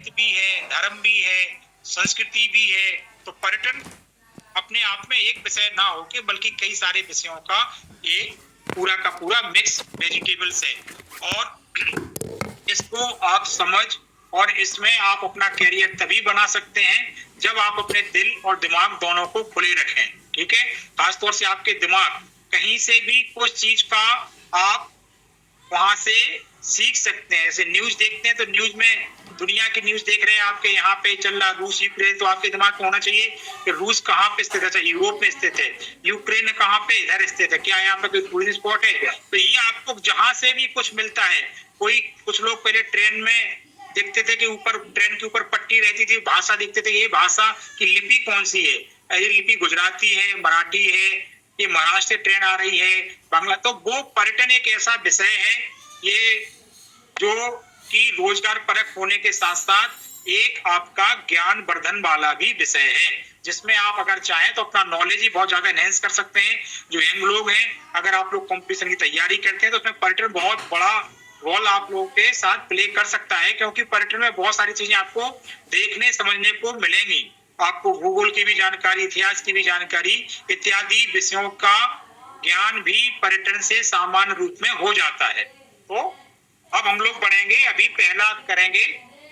गणित भी है, धर्म भी है, संस्कृति भी है। तो पर्यटन अपने आप में एक विषय ना होके बल्कि कई सारे विषयों का एक पूरा का पूरा मिक्स वेजिटेबल्स है। और इसको आप समझ और इसमें आप अपना कैरियर तभी बना सकते हैं जब आप अपने दिल और दिमाग दोनों को खुले रखें। ठीक है, खासतौर से आपके दिमाग कहीं से भी कुछ चीज का आप वहां से सीख सकते हैं। जैसे न्यूज देखते हैं तो न्यूज में दुनिया की न्यूज देख रहे हैं, आपके यहाँ पे चल रहा रूस यूक्रेन, तो आपके दिमाग में होना चाहिए कि रूस कहाँ पे स्थित है, यूरोप में स्थित है, यूक्रेन कहाँ पे इधर स्थित है, क्या यहाँ पे कोई टूरिस्ट स्पॉट है। तो ये आपको जहां से भी कुछ मिलता है। कुछ लोग पहले ट्रेन में देखते थे कि ऊपर ट्रेन के ऊपर पट्टी रहती थी, भाषा देखते थे, ये भाषा की लिपि कौन सी है, ये लिपि गुजराती है, मराठी है, ये महाराष्ट्र से ट्रेन आ रही है, बांग्ला। तो वो पर्यटन एक ऐसा विषय है ये जो कि रोजगार परक होने के साथ साथ एक आपका ज्ञान वर्धन वाला भी विषय है, जिसमें आप अगर चाहें तो अपना नॉलेज ही बहुत ज्यादा एनहेंस कर सकते हैं। जो यंग लोग हैं, अगर आप लोग कंपटीशन की तैयारी करते हैं तो उसमें पर्यटन बहुत बड़ा रोल आप लोगों के साथ प्ले कर सकता है, क्योंकि पर्यटन में बहुत सारी चीजें आपको देखने समझने को मिलेंगी। आपको भूगोल की भी जानकारी, इतिहास की भी जानकारी इत्यादि विषयों का ज्ञान भी पर्यटन से सामान्य रूप में हो जाता है। तो अब हम लोग बढ़ेंगे, अभी पहला करेंगे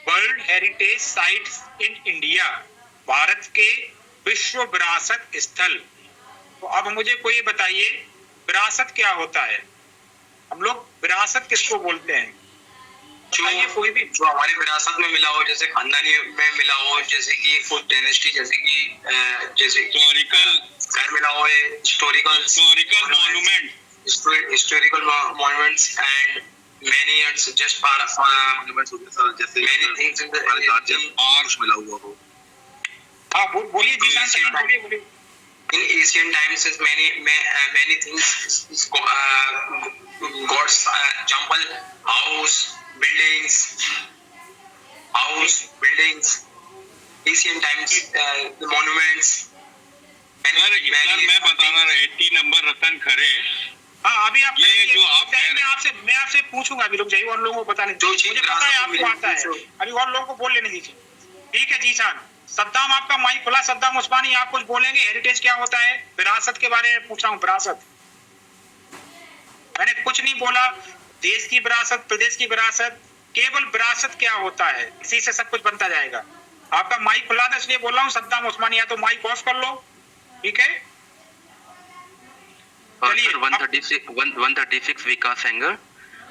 world heritage sites in India, Bharat के विश्व विरासत स्थल। तो अब मुझे कोई बताइए विरासत क्या होता है, हम लोग विरासत किसको बोलते हैं? जो कोई भी जो हमारी विरासत में मिला हो, जैसे खानदानी में मिला हो, जैसे कि कुछ डायनेस्टी, जैसे हिस्टोरिकल घर मिला हो, historical monument, historical monuments and many and just जैसे many things in the arch मिला हुआ हो। हाँ बोलिए जी शान, बोलिए। In ancient times, many things gods, temple, house, buildings, ancient times, the monuments. मैं बताना रहा 80 नंबर रतन खरे। हाँ अभी आप ये जो आप मैं आपसे पूछूंगा, अभी लोग जाइए और लोगों को पता नहीं, जो मुझे पता है आपको आता है, अभी और लोगों को बोल लेने दीजिए। ठीक है जीशान। सद्दाम, आपका माइक खुला। सद्दाम उस्मानी, आप कुछ बोलेंगे? हेरिटेज क्या होता है? विरासत के बारे में पूछा हूँ। विरासत मैंने कुछ नहीं बोला, देश की विरासत, प्रदेश की विरासत, केवल विरासत क्या होता है, इसी से सब कुछ बनता जाएगा। आपका माइक खुला था इसलिए बोल रहा हूँ। सद्दाम उस्मानी, या तो माइक ऑफ कर लो। ठीक है, 136 विकास सेंगर।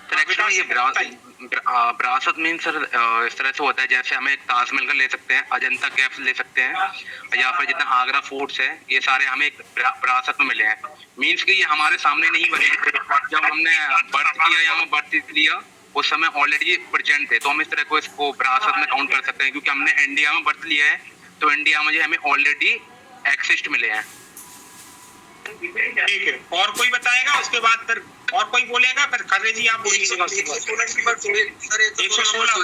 सर एक्चुअली ये विरासत मीन सर इस तरह से होता है, जैसे हमें ताजमहल का ले सकते हैं, अजंता केव्स ले सकते हैं, या फिर जितना आगरा फोर्ट्स है, ये सारे हमें एक विरासत में मिले हैं। मीन्स कि ये हमारे सामने नहीं बने, जब हमने बर्थ किया या हमें बर्थ लिया उस समय ऑलरेडी प्रेजेंट थे, तो हम इस तरह को इसको विरासत में काउंट कर सकते हैं, क्योंकि हमने इंडिया में बर्थ लिया है तो इंडिया में हमें ऑलरेडी एक्सिस्ट मिले हैं। ठीक है, और कोई बताएगा? उसके बाद फिर और कोई बोलेगा? फिर खर्रे जी आप बोलिए। 116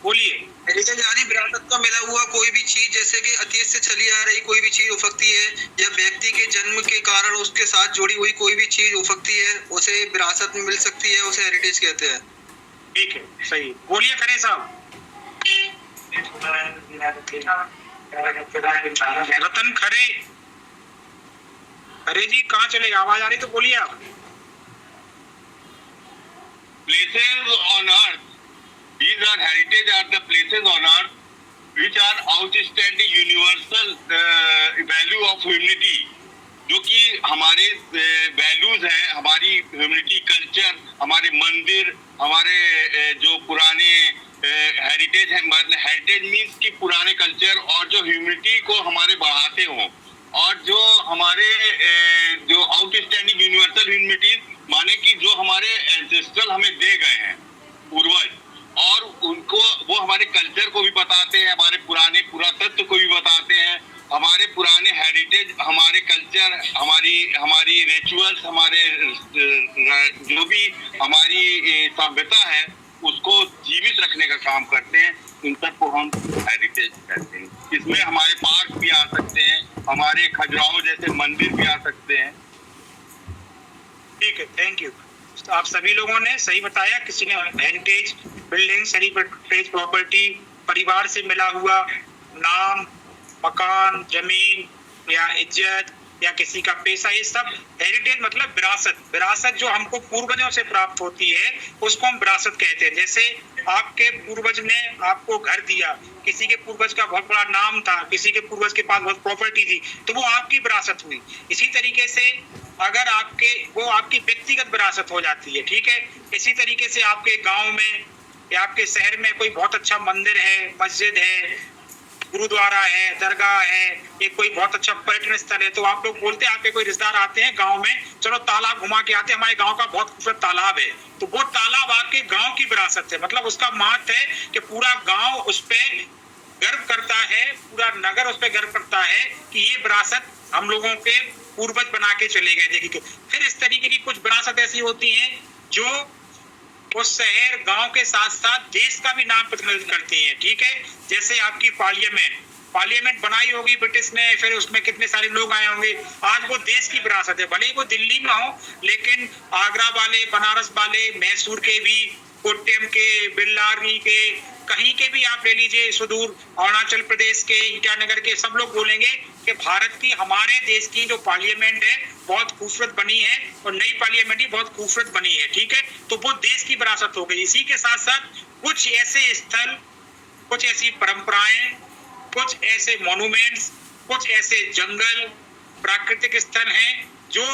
बोलिए। हेरिटेज यानी विरासत का मिला हुआ कोई भी चीज, जैसे कि अतीत से चली आ रही कोई भी चीज हो सकती है, या व्यक्ति के जन्म के कारण उसके साथ जुड़ी हुई कोई भी चीज हो सकती है, उसे विरासत में मिल सकती है, उसे हेरिटेज कहते हैं। ठीक है, सही बोलिए खरे साहब। रतन खरे, अरे जी कहाँ चले गए? आवाज आ रही तो बोलिए आप। Places on earth, these are heritage are the places on earth which are outstanding universal value of humanity, जो कि हमारे वैल्यूज हैं, हमारी ह्यूमनिटी कल्चर, हमारे मंदिर, हमारे जो पुराने हेरिटेज है, मतलब हेरिटेज मीन्स कि पुराने कल्चर और जो ह्यूमनिटी को हमारे बढ़ाते हों, और जो हमारे जो आउटस्टैंडिंग यूनिवर्सल ह्यूमनिटीज माने कि जो हमारे एंसेस्ट्रल हमें दे गए हैं पूर्वज, और उनको वो हमारे कल्चर को भी बताते हैं, हमारे पुराने पुरातत्व को भी बताते हैं, हमारे पुराने हेरिटेज, हमारे कल्चर, हमारी रिचुअल्स, हमारे जो भी हमारी सभ्यता है उसको जीवित रखने का काम करते हैं। इन सब को हम हेरिटेज कहते हैं। इसमें हमारे पार्क भी आ सकते हैं, हमारे खजुराहो जैसे मंदिर भी आ सकते हैं। ठीक है, थैंक यू। आप सभी लोगों ने सही बताया। किसी ने हेरिटेज बिल्डिंग, हेरिटेज प्रॉपर्टी, परिवार से मिला हुआ नाम, मकान, जमीन या इज्जत या किसी का पैसा, ये सब हेरिटेज मतलब विरासत। विरासत जो हमको पूर्वजों से प्राप्त होती है उसको हम विरासत कहते हैं। जैसे आपके पूर्वज ने आपको घर दिया, किसी के पूर्वज का बहुत बड़ा नाम था, किसी के पूर्वज के पास बहुत प्रॉपर्टी थी, तो वो आपकी विरासत हुई। इसी तरीके से अगर वो आपकी व्यक्तिगत विरासत हो जाती है, ठीक है। इसी तरीके से आपके गांव में या आपके शहर में कोई बहुत अच्छा मंदिर है, मस्जिद है, गुरुद्वारा है, दरगाह है, एक कोई बहुत अच्छा पर्यटन स्थल है, तो आप लोग बोलते हैं, आपके कोई रिश्तेदार आते हैं गांव में, चलो तालाब घुमा के आते हैं, हमारे गांव का बहुत खूबसूरत तालाब है, तो वो तालाब आपके गांव की विरासत है। मतलब उसका महत्व है कि पूरा गांव उस पे गर्व करता है, पूरा नगर उस पे गर्व करता है कि ये विरासत हम लोगों के पूर्वज बना के चले गए। देखिए, फिर इस तरीके की कुछ विरासत ऐसी होती हैं जो उस शहर गांव के साथ साथ देश का भी नाम प्रतिनिधित्व करती हैं, ठीक है। जैसे आपकी पार्लियामेंट बनाई होगी ब्रिटिश ने, फिर उसमें कितने सारे लोग आए होंगे, आज वो देश की विरासत है। भले ही वो दिल्ली में हो, लेकिन आगरा वाले, बनारस वाले, मैसूर के भी, कोट्टयम के, बेल्लारी के, कहीं के भी आप ले लीजिए, सुदूर अरुणाचल प्रदेश के, ईटानगर के, सब लोग बोलेंगे कि भारत की, हमारे देश की जो पार्लियामेंट है बहुत खूबसूरत बनी है और नई पार्लियामेंट भी बहुत खूबसूरत बनी है, ठीक है। तो वो देश की विरासत हो गई। इसी के साथ साथ कुछ ऐसे स्थल, कुछ ऐसी परंपराएं, कुछ ऐसे मॉन्यूमेंट्स, कुछ ऐसे जंगल, प्राकृतिक स्थल हैं जो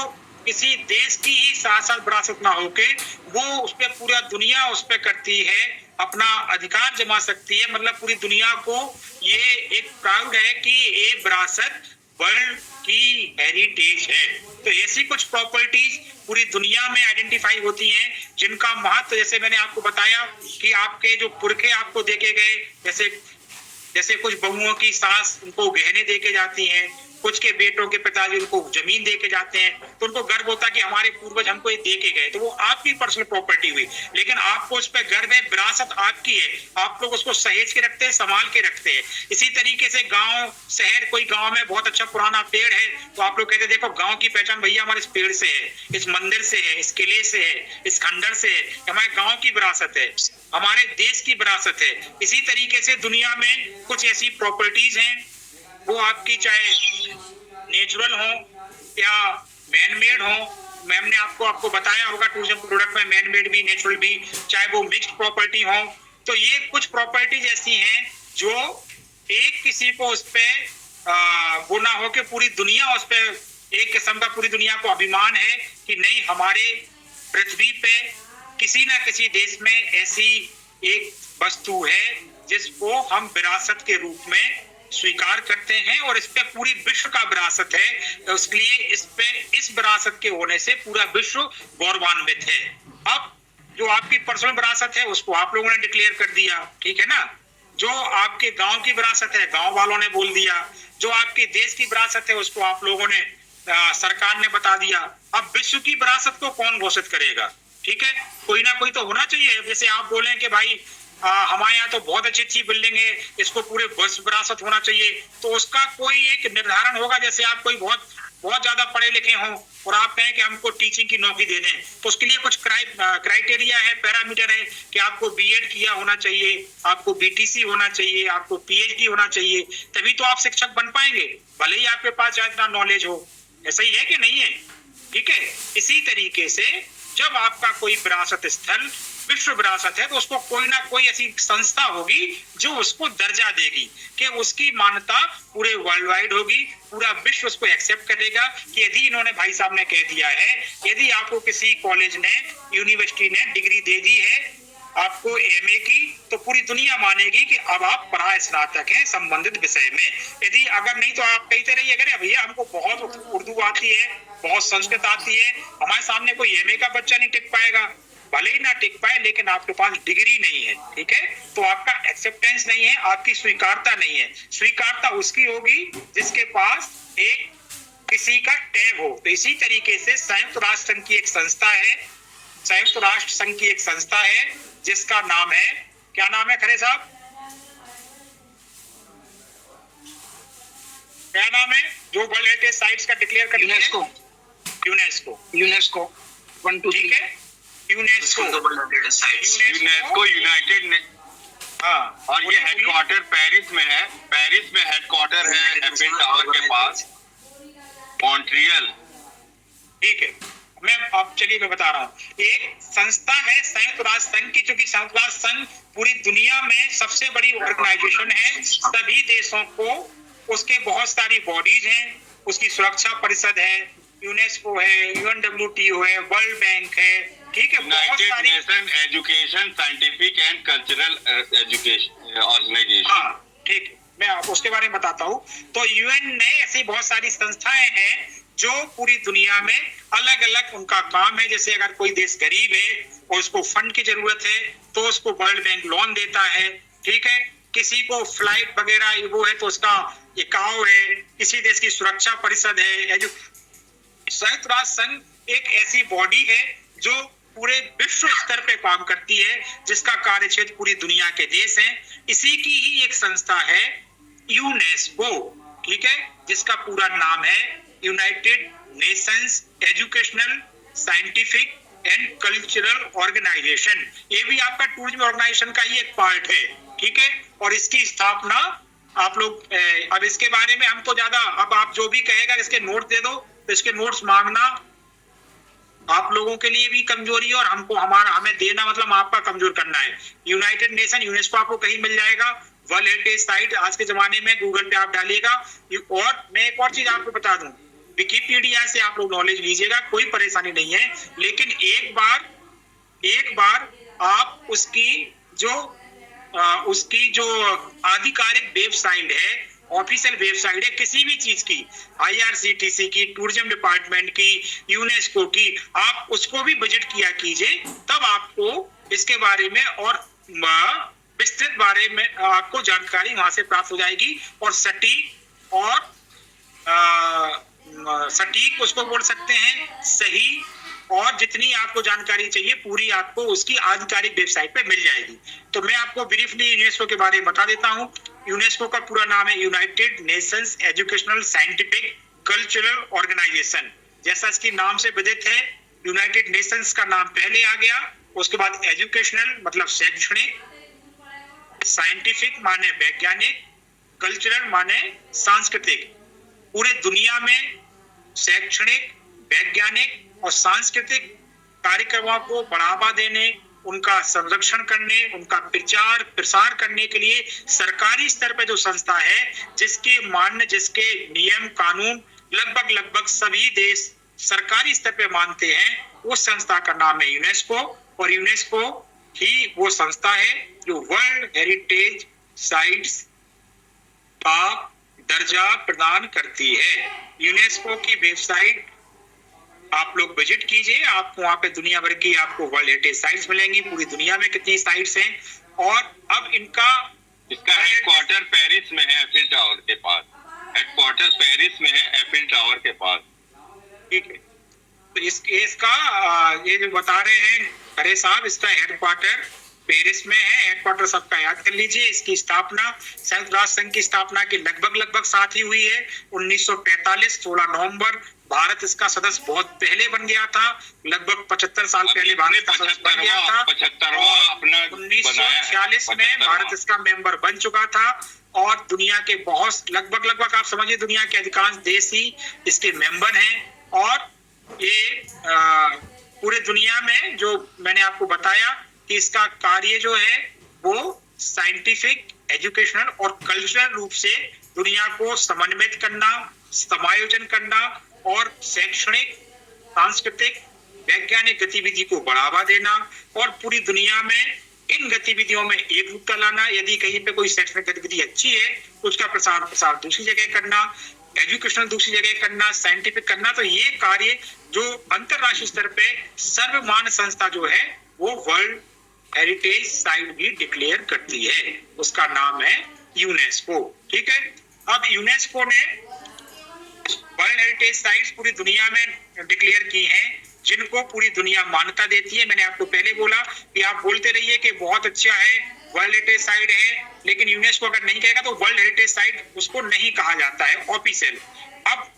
किसी देश की ही साथ साथ विरासत ना होके वो उस पर पूरा दुनिया उस पर करती है, अपना अधिकार जमा सकती है। मतलब पूरी दुनिया को ये एक प्राउड है कि ये विरासत वर्ल्ड की हेरिटेज है। तो ऐसी कुछ प्रॉपर्टीज पूरी दुनिया में आइडेंटिफाई होती हैं जिनका महत्व, जैसे मैंने आपको बताया कि आपके जो पुरखे आपको देके गए, जैसे कुछ बहुओं की सास उनको गहने देके जाती हैं, कुछ के बेटों के पिताजी उनको जमीन देके जाते हैं, तो उनको गर्व होता है कि हमारे पूर्वज हमको ये देके गए, तो वो आपकी पर्सनल प्रॉपर्टी हुई। लेकिन आपको उस पर गर्व है, विरासत आपकी है, आप लोग उसको सहेज के रखते हैं, संभाल के रखते हैं। इसी तरीके से गांव, शहर, कोई गांव में बहुत अच्छा पुराना पेड़ है तो आप लोग कहते हैं देखो गांव की पहचान भैया हमारे इस पेड़ से है, इस मंदिर से है, इस किले से है, इस खंडर से है, हमारे गांव की विरासत है, हमारे देश की विरासत है। इसी तरीके से दुनिया में कुछ ऐसी प्रॉपर्टीज हैं, वो आपकी चाहे नेचुरल हो या मैन मेड हो। मैम ने आपको बताया होगा टूरिज्म प्रोडक्ट में मैन मेड भी, नेचुरल भी, चाहे वो मिक्स्ड प्रॉपर्टी हो। तो ये कुछ प्रॉपर्टीज ऐसी हैं जो एक किसी को उस पे वो ना हो कि पूरी दुनिया उस पे, एक किस्म का पूरी दुनिया को अभिमान है कि नहीं, हमारे पृथ्वी पे किसी ना किसी देश में ऐसी एक वस्तु है जिसको हम विरासत के रूप में स्वीकार करते हैं और इस पे पूरी विश्व का विरासत है। तो इसलिए इस विरासत के होने से पूरा विश्व गौरवान्वित है। अब जो आपकी पर्सनल विरासत है उसको आप लोगों ने डिक्लेयर कर दिया, ठीक है ना। जो आपके गांव की विरासत है गांव वालों ने बोल दिया, जो आपके देश की विरासत है उसको आप लोगों ने, सरकार ने बता दिया। अब विश्व की विरासत को कौन घोषित करेगा, ठीक है, कोई ना कोई तो होना चाहिए। जैसे आप बोले कि भाई हमारे यहाँ तो बहुत अच्छी बिल्डिंग है, इसको पूरे विश्व विरासत होना चाहिए, तो उसका कोई एक निर्धारण होगा। जैसे आप कोई बहुत ज्यादा पढ़े लिखे हों और आप कहें कि हमको टीचिंग की नौकरी दे दें, तो उसके लिए कुछ क्राइटेरिया है, पैरामीटर है कि आपको बीएड किया होना चाहिए, आपको बीटीसी होना चाहिए, आपको पीएचडी होना चाहिए, तभी तो आप शिक्षक बन पाएंगे, भले ही आपके पास इतना नॉलेज हो। ऐसा ही है कि नहीं है, ठीक है। इसी तरीके से जब आपका कोई विरासत स्थल विश्व विरासत है तो उसको कोई ना कोई ऐसी संस्था होगी जो उसको दर्जा देगी कि उसकी मान्यता पूरे वर्ल्ड वाइड होगी, पूरा विश्व उसको एक्सेप्ट करेगा कि यदि इन्होंने, भाई साहब ने कह दिया है, यदि आपको किसी कॉलेज ने, यूनिवर्सिटी ने डिग्री दे दी है आपको एमए की, तो पूरी दुनिया मानेगी कि अब आप पढ़ा स्नातक हैं संबंधित विषय में। यदि अगर नहीं तो आप कहते रहिए अरे भैया हमको बहुत उर्दू आती है, बहुत संस्कृत आती है, हमारे सामने कोई एमए का बच्चा नहीं टिक पाएगा, भले ही ना टिक पाए, लेकिन आपके पास डिग्री नहीं है, ठीक है, तो आपका एक्सेप्टेंस नहीं है, आपकी स्वीकारता नहीं है। स्वीकारता उसकी होगी जिसके पास एक किसी का टैग हो। तो इसी तरीके से संयुक्त राष्ट्र संघ की एक संस्था है, संयुक्त राष्ट्र संघ की एक संस्था है जिसका नाम है, क्या नाम है खरे साहब, क्या नाम है जो वर्ल्ड हेरिटेज साइट्स का डिक्लेयर कर, यूनेस्को, यूनेस्को 1 2 3, ठीक है, यूनेस्को यूनेस्को यूनाइटेड हाँ, और ये हेडक्वार्टर पेरिस में है। पेरिस में हेडक्वार्टर है एफिल टावर के पास, मॉन्ट्रियल। ठीक है। मैं बता रहा हूँ, एक संस्था है संयुक्त राष्ट्र संघ की, क्योंकि संयुक्त राष्ट्र संघ पूरी दुनिया में सबसे बड़ी ऑर्गेनाइजेशन है। सभी देशों को उसके बहुत सारी बॉडीज हैं, उसकी सुरक्षा परिषद है, यूनेस्को है, UNWTO है, वर्ल्ड बैंक है, ठीक है, बहुत यूनाइटेड सारी nation education scientific and cultural education organization. हाँ, ठीक है, मैं आपको उसके बारे में बताता हूँ। तो UN ने ऐसी बहुत सारी संस्थाएं हैं जो पूरी दुनिया में अलग अलग उनका काम है। जैसे अगर कोई देश गरीब है और उसको फंड की जरूरत है तो उसको वर्ल्ड बैंक लोन देता है, ठीक है। किसी को फ्लाइट वगैरह वो है तो उसका इकाऊ है, किसी देश की सुरक्षा परिषद है। संयुक्त राष्ट्र संघ एक ऐसी बॉडी है जो पूरे विश्व स्तर पे काम करती है, जिसका कार्य क्षेत्र पूरी दुनिया के देश हैं। इसी की ही एक संस्था है यूनेस्को, ठीक है, जिसका पूरा नाम है united nations educational scientific and cultural organization. ये भी आपका टूरिज्म ऑर्गेनाइजेशन का ही एक पार्ट है, ठीक है। और इसकी स्थापना आप लोग अब इसके बारे में हमको ज्यादा, अब आप जो भी कहेगा इसके नोट दे दो, तो इसके नोट्स मांगना आप लोगों के लिए भी कमजोरी है और हमको हमें देना मतलब आपका कमजोर करना है। यूनाइटेड नेशन यूनेस्को आपको कहीं मिल जाएगा। वर्ल्ड हेरिटेज साइट आज के जमाने में गूगल पे आप डालिएगा। और मैं एक और चीज आपको बता दूं, विकिपीडिया से आप लोग नॉलेज लीजिएगा, कोई परेशानी नहीं है, लेकिन एक बार आप उसकी जो आधिकारिक वेबसाइट है, ऑफिशियल वेबसाइट है किसी भी चीज की, IRCTC की, टूरिज्म डिपार्टमेंट की, यूनेस्को की, आप उसको भी विजिट किया कीजिए, तब आपको इसके बारे में और विस्तृत बारे में आपको जानकारी वहां से प्राप्त हो जाएगी। और सटीक उसको बोल सकते हैं, सही, और जितनी आपको जानकारी चाहिए पूरी आपको उसकी आधिकारिक वेबसाइट पे मिल जाएगी। तो मैं आपको ब्रीफली यूनेस्को के बारे में बता देता हूं। यूनेस्को का पूरा नाम है united nations educational scientific cultural organization. जैसा इसकी नाम से विदित है, यूनाइटेड नेशंस का नाम पहले आ गया, उसके बाद एजुकेशनल मतलब शैक्षणिक, साइंटिफिक माने वैज्ञानिक, कल्चरल माने सांस्कृतिक। पूरे दुनिया में शैक्षणिक, वैज्ञानिक और सांस्कृतिक कार्यक्रमों को बढ़ावा देने, उनका संरक्षण करने, उनका प्रचार प्रसार करने के लिए सरकारी स्तर पर जो संस्था है, जिसके नियम कानून लगभग सभी देश सरकारी स्तर पे मानते हैं, उस संस्था का नाम है यूनेस्को। और यूनेस्को ही वो संस्था है जो वर्ल्ड हेरिटेज साइट्स का दर्जा प्रदान करती है। यूनेस्को की वेबसाइट आप लोग विजिट कीजिए, आपको वहां पे दुनिया भर की आपको वर्ल्ड हेरिटेज साइट्स मिलेंगी। पूरी दुनिया में कितनी साइट्स हैं। और अब इसका हेडक्वार्टर पेरिस में है, एफिल टावर के पास। हेडक्वार्टर पेरिस में है, एफिल टावर के पास, ठीक है। तो इसका ये जो बता रहे हैं अरे साहब, इसका हेडक्वार्टर पेरिस में है। हेडक्वार्टर सबका याद कर लीजिए। इसकी स्थापना संयुक्त राष्ट्र संघ की स्थापना के लगभग साथ ही हुई है 1945 16 नवंबर। भारत इसका सदस्य बहुत पहले बन गया था, लगभग 75 साल पहले भारत का सदस्य बन गया था। 1946 में भारत इसका मेंबर बन चुका था। और दुनिया के बहुत लगभग आप समझिए दुनिया के अधिकांश देश ही इसके मेंबर हैं। और ये पूरे दुनिया में जो मैंने आपको बताया कि इसका कार्य जो है वो साइंटिफिक, एजुकेशनल और कल्चरल रूप से दुनिया को समन्वित करना, समायोजन करना और शैक्षणिक, सांस्कृतिक, वैज्ञानिक गतिविधि को बढ़ावा देना और पूरी दुनिया में इन गतिविधियों में एकरूपता लाना। यदि कहीं पे कोई शैक्षणिक गतिविधि अच्छी है तो उसका प्रसार दूसरी जगह करना, एजुकेशनल दूसरी जगह करना, साइंटिफिक करना। तो ये कार्य जो अंतरराष्ट्रीय स्तर पे सर्वमान्य संस्था जो है वो वर्ल्ड हेरिटेज साइट भी डिक्लेयर करती है, उसका नाम है यूनेस्को, ठीक है। अब यूनेस्को ने वर्ल्ड हेरिटेज साइट्स पूरी दुनिया में डिक्लेयर की हैं, जिनको पूरी दुनिया मान्यता देती है। मैंने आपको पहले बोला कि आप बोलते रहिए कि बहुत अच्छा है, वर्ल्ड हेरिटेज साइट है, लेकिन यूनेस्को अगर नहीं कहेगा तो वर्ल्ड हेरिटेज साइट उसको नहीं कहा जाता है ऑफिशियल। अब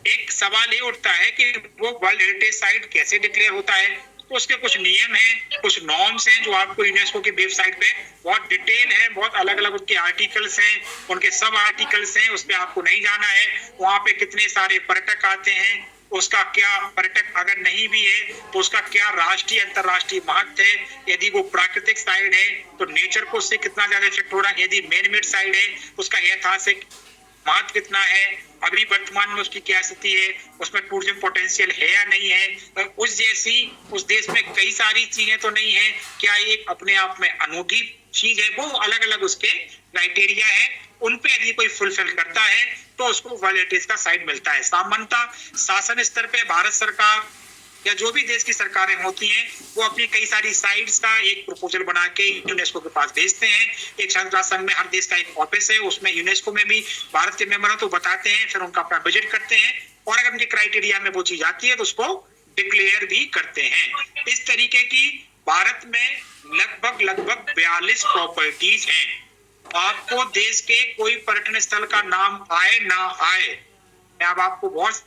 एक सवाल ये उठता है कि वो वर्ल्ड हेरिटेज साइट कैसे डिक्लेयर होता है। तो उसके कुछ नियम हैं, कुछ नॉर्म्स हैं जो आपको यूनेस्को की वेबसाइट पे बहुत डिटेल है, बहुत अलग अलग उनके आर्टिकल्स हैं, उनके सब आर्टिकल्स हैं, उस पर आपको नहीं जाना है। वहां पे कितने सारे पर्यटक आते हैं, उसका क्या, पर्यटक अगर नहीं भी है तो उसका क्या राष्ट्रीय अंतरराष्ट्रीय महत्व है, यदि वो प्राकृतिक साइड है तो नेचर को उससे कितना ज्यादा इफेक्ट हो रहा है, यदि मैन मेड साइड है उसका ऐतिहासिक महत्व कितना है, अभी वर्तमान में उसकी क्या स्थिति है, उसमें टूरिज्म पोटेंशियल है या नहीं है, उस जैसी उस देश में कई सारी चीजें तो नहीं है, क्या ये अपने आप में अनोखी चीज है, वो अलग अलग उसके क्राइटेरिया है, उन पे यदि कोई फुलफिल करता है तो उसको वर्ल्ड हेरिटेज का साइट मिलता है। सामान्यतः शासन स्तर पे भारत सरकार या जो भी देश की सरकारें होती हैं वो अपनी कई सारी साइट्स का एक प्रपोजल बना के यूनेस्को के पास भेजते हैं। एक संयुक्त राष्ट्र संघ में हर देश का एक ऑफिस है, उसमें यूनेस्को में भी भारत के मेंबर तो बताते हैं, फिर उनका अपना बजट करते हैं और अगर उनके क्राइटेरिया में वो चीज आती है तो उसको डिक्लेयर भी करते हैं। इस तरीके की भारत में लगभग 42 प्रॉपर्टीज हैं। आपको देश के कोई पर्यटन स्थल का नाम आए ना आए, मैं अब आपको बहुत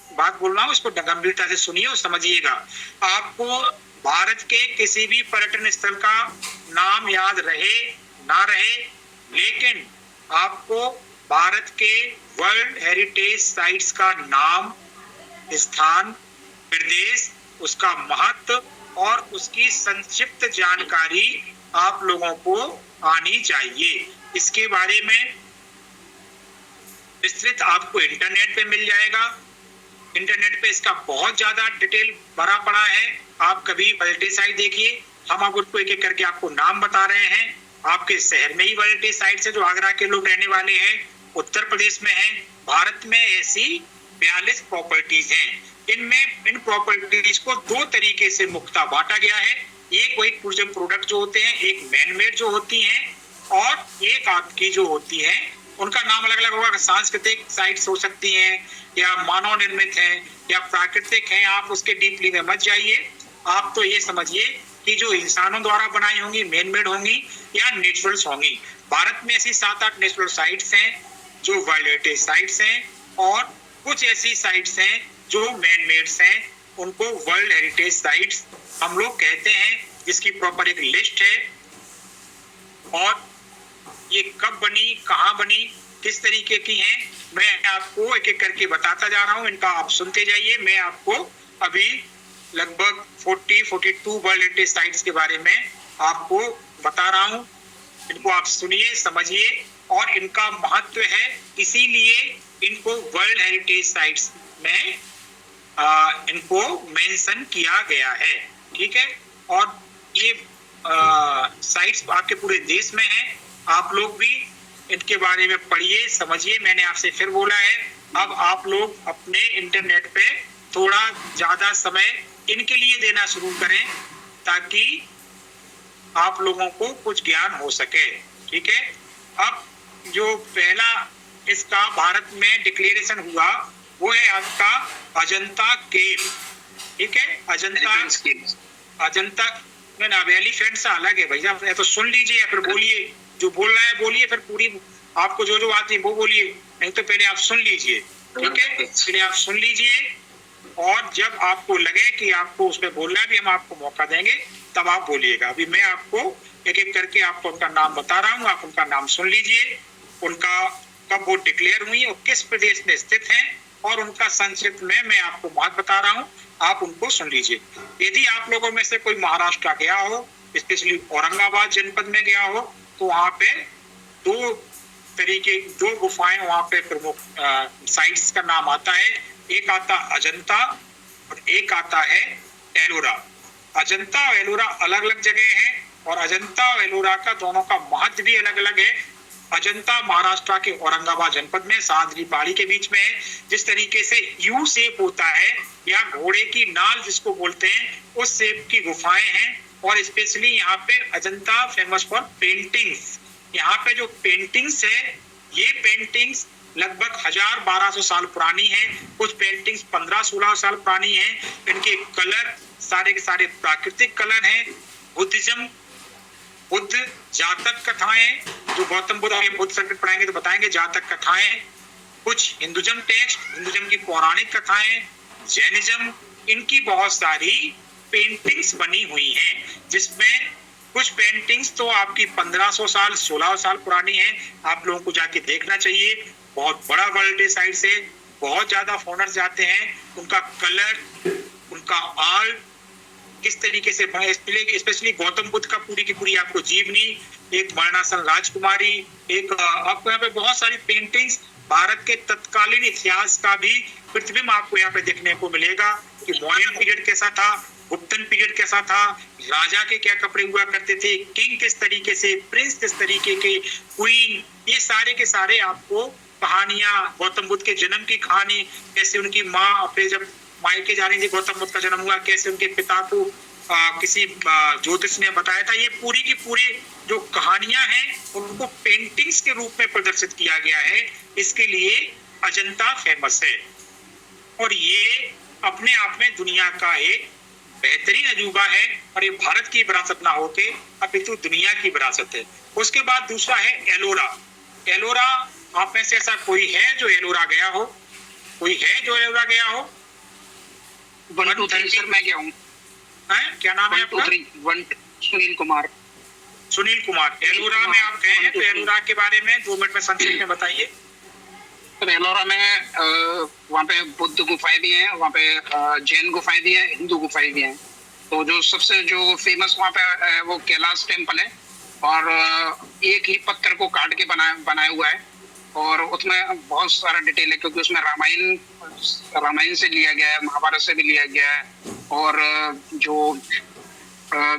बात बोल रहा हूं, इसको गंभीरता से सुनिए और समझिएगा। आपको भारत के किसी भी पर्यटन स्थल का नाम याद रहे ना रहे, लेकिन आपको भारत के वर्ल्ड हेरिटेज साइट्स का नाम, स्थान, प्रदेश, उसका महत्व और उसकी संक्षिप्त जानकारी आप लोगों को आनी चाहिए। इसके बारे में विस्तृत आपको इंटरनेट पे मिल जाएगा। इंटरनेट पे इसका बहुत ज्यादा डिटेल भरा पड़ा है। आप कभी वर्ल्ड हेरिटेज साइट देखिए, हम आपको एक एक करके आपको नाम बता रहे हैं। आपके शहर में ही वर्ल्ड हेरिटेज साइट है जो आगरा के लोग रहने वाले हैं, उत्तर प्रदेश में है। भारत में ऐसी 42 प्रॉपर्टीज हैं। इनमें इन प्रॉपर्टीज को दो तरीके से मुक्ता बांटा गया है। एक वही टूरिज्म प्रोडक्ट जो होते हैं, एक मैन मेड जो होती हैं और एक आपकी जो होती है उनका नाम अलग अलग होगा। सांस्कृतिक साइट्स हो सकती हैं या मानव निर्मित हैं या प्राकृतिक हैं, आप उसके डीपली में मत जाइए। आप तो ये समझिए कि जो इंसानों द्वारा बनाई होंगी, मैन मेड होंगी या नेचुरल्स होंगी। भारत में ऐसी 7-8 नेचुरल साइट्स हैं जो वर्ल्ड हेरिटेज साइट्स हैं और कुछ ऐसी साइट्स हैं जो मैन मेड्स हैं, उनको वर्ल्ड हेरिटेज साइट्स हम लोग कहते हैं, जिसकी प्रॉपर एक लिस्ट है। और ये कब बनी, कहाँ बनी, किस तरीके की हैं, मैं आपको एक एक करके बताता जा रहा हूँ। इनका आप सुनते जाइए। मैं आपको अभी लगभग 42 वर्ल्ड हेरिटेज साइट्स के बारे में आपको बता रहा हूँ। इनको आप सुनिए, समझिए और इनका महत्व है, इसीलिए इनको वर्ल्ड हेरिटेज साइट्स में इनको मेंशन किया गया है। ठीक है, और ये साइट्स आपके पूरे देश में हैं। आप लोग भी इनके बारे में पढ़िए, समझिए। मैंने आपसे फिर बोला है, अब आप लोग अपने इंटरनेट पे थोड़ा ज्यादा समय इनके लिए देना शुरू करें ताकि आप लोगों को कुछ ज्ञान हो सके। ठीक है, अब जो पहला इसका भारत में डिक्लेरेशन हुआ वो है आपका अजंता केव। ठीक है, अजंता में ना एलिफेंट से अलग है भैया, तो सुन लीजिए फिर बोलिए, जो बोल रहा है बोलिए, फिर पूरी आपको जो जो आती है वो बोलिए, नहीं तो पहले आप सुन लीजिए। ठीक है, पहले आप सुन लीजिए और जब आपको लगे कि आपको उसमें बोलना है भी, हम आपको मौका देंगे, तब आप बोलिएगा। अभी मैं आपको एक एक करके आपको उनका नाम बता रहा हूँ, आप उनका नाम सुन लीजिए, उनका कब वो डिक्लेयर हुई और किस प्रदेश में स्थित हैं और उनका संक्षिप्त में मैं आपको बात बता रहा हूँ, आप उनको सुन लीजिए। यदि आप लोगों में से कोई महाराष्ट्र गया हो, स्पेशली औरंगाबाद जनपद में गया हो, तो वहाँ पे दो गुफाएं वहाँ पे प्रमुख साइट्स का नाम आता है। एक आता अजंता और एक आता है एलोरा। अजंता और एलोरा अलग अलग जगह हैं और अजंता और एलोरा का दोनों का महत्व भी अलग अलग है। अजंता महाराष्ट्र के औरंगाबाद जनपद में सादरी पहाड़ी के बीच में है। जिस तरीके से यू शेप होता है या घोड़े की नाल जिसको बोलते हैं, उस शेप की गुफाएं हैं। और स्पेशली यहाँ पे अजंता फेमस फॉर पेंटिंग्स। यहाँ पे जो पेंटिंग्स है, ये पेंटिंग्स लगभग 1000-1200 साल पुरानी है। कुछ पेंटिंग्स 15-16 साल पुरानी है। इनके कलर सारे के सारे प्राकृतिक कलर हैं। बुद्ध जातक कथाएं, जो गौतम बुद्ध आगे बुद्ध संकट पढ़ाएंगे तो बताएंगे जातक कथाएं, कुछ हिंदुज्म टेक्स्ट, हिंदुज्म की पौराणिक कथाएं, जैनिज्म, इनकी बहुत सारी पेंटिंग्स बनी हुई हैं, जिसमें कुछ पेंटिंग्स तो आपकी 1500 साल 1600 साल पुरानी है। आप लोगों को जाके देखना चाहिए। बहुत बड़ा वर्ल्ड साइड से बहुत ज्यादा फॉरेनर्स जाते हैं। उनका कलर, उनका आर्ट किस तरीके से बना, स्पेशली गौतम बुद्ध का पूरी की पूरी आपको जीवनी, एक वर्णासन राजकुमारी, एक आपको यहाँ पे बहुत सारी पेंटिंग्स भारत के तत्कालीन इतिहास का भी प्रतिबिंब आपको यहाँ पे देखने को मिलेगा कि मौर्यन पीरियड कैसा था, गुप्तन पीरियड कैसा था, राजा के क्या कपड़े हुआ करते थे, किंग किस तरीके से, प्रिंस किस तरीके के, क्वीन, ये सारे के सारे आपको कहानियां, गौतम बुद्ध के जन्म की कहानी, कैसे उनकी माँ अपने जब मायके जा रही थी, गौतम बुद्ध का जन्म हुआ, कैसे उनके पिता को किसी ज्योतिष ने बताया था, ये पूरी की पूरी जो कहानियां हैं उनको पेंटिंग्स के रूप में प्रदर्शित किया गया है। इसके लिए अजंता फेमस है और ये अपने आप में दुनिया का एक बेहतरीन अजूबा है और ये भारत की विरासत ना होके अपितु दुनिया की विरासत है। उसके बाद दूसरा है एलोरा। एलोरा, आप में से ऐसा कोई है जो एलोरा गया हो? कोई है जो एलोरा गया हो? 1 2 3 सर मैं गया हूँ। क्या नाम है आपका? 1 सुनील कुमार। सुनील कुमार, एलोरा में आप गए हैं तो एलोरा के बारे में 2 मिनट में संक्षेप में बताइए। तो एलोरा में वहाँ पे बुद्ध गुफाएं भी हैं, वहाँ पे जैन गुफाएं भी हैं, हिंदू गुफाएं भी हैं। तो जो सबसे जो फेमस वहाँ पे वो कैलाश टेम्पल है और एक ही पत्थर को काट के बनाया हुआ है और उसमें बहुत सारा डिटेल है क्योंकि उसमें रामायण से लिया गया है, महाभारत से भी लिया गया है और जो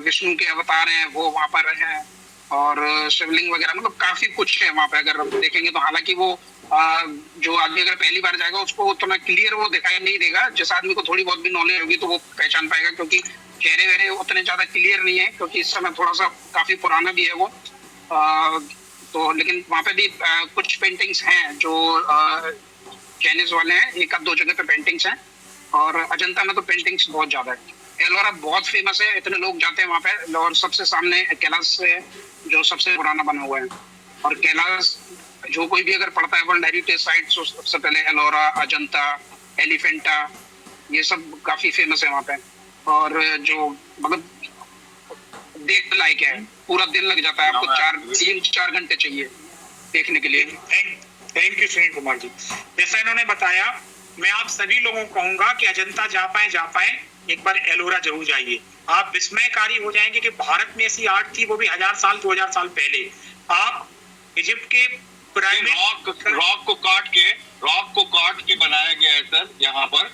विष्णु के अवतार हैं वो वहाँ पर हैं और शिवलिंग वगैरह, मतलब काफी कुछ है वहाँ पे अगर देखेंगे तो। हालांकि वो जो आदमी अगर पहली बार जाएगा उसको उतना क्लियर वो दिखाई नहीं देगा। जिस आदमी को थोड़ी बहुत भी नॉलेज होगी तो वो पहचान पाएगा क्योंकि चेहरे वेहरे उतने ज्यादा क्लियर नहीं है क्योंकि इस समय थोड़ा सा काफी पुराना भी है वो। तो लेकिन वहाँ पे भी कुछ पेंटिंग्स हैं जो चाइनीज वाले हैं, 1-2 जगह पे पेंटिंग्स हैं और अजंता में तो पेंटिंग्स बहुत ज्यादा है। एलोरा बहुत फेमस है, इतने लोग जाते हैं वहाँ पे और सबसे सामने कैलाश है जो सबसे पुराना बना हुआ है और कैलाश जो कोई भी अगर पढ़ता है वर्ल्ड हेरिटेज साइट तो सबसे पहले एलोरा, अजंता, एलिफेंटा, ये सब काफी फेमस है वहाँ पे और जो मतलब देख लायक है। पूरा दिन लग जाता है आपको, 3-4 घंटे चाहिए देखने के लिए। Thank you Sunil Kumar ji. जैसा इन्होंने बताया, मैं आप सभी लोगों को कहूंगा कि अजंता जा पाए एक बार एलोरा जरूर जाइए। आप विस्मयकारी हो जाएंगे कि भारत में ऐसी आर्ट थी, वो भी 1000 साल 2000 साल पहले। आप इजिप्ट के रॉक को काट के बनाया गया है सर, यहाँ पर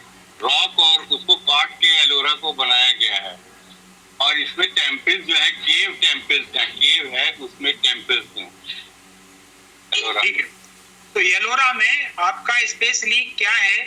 रॉक और उसको काट के एलोरा को बनाया गया है और इसमें टेम्पल्स जो है केव टेम्पल्स है, केव है उसमें टेम्पल्स हैं एलोरा। ठीक है, तो एलोरा में आपका स्पेशली क्या है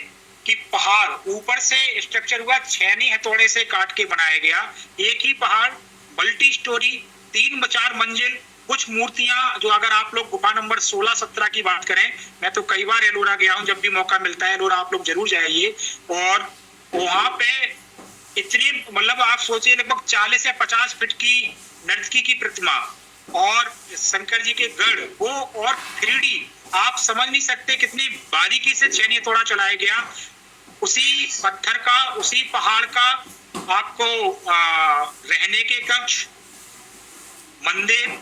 कि पहाड़ ऊपर से स्ट्रक्चर हुआ, छेनी हथौड़े से काट के बनाया गया। एक ही पहाड़, मल्टी स्टोरी, 3-4 मंजिल, कुछ मूर्तियां जो अगर आप लोग गुफा नंबर 16-17 की बात करें, मैं तो कई बार एलोरा गया हूं, जब भी मौका मिलता है एलोरा आप लोग जरूर जाइए। और वहां पे इतनी मतलब आप सोचिए लगभग 40 या 50 फीट की नर्तकी की प्रतिमा और शंकर जी के गढ़ वो और 3D, आप समझ नहीं सकते कितनी बारीकी से छेनी हथौड़ा चलाया गया। उसी पत्थर का, उसी पहाड़ का आपको रहने के कक्ष, मंदिर,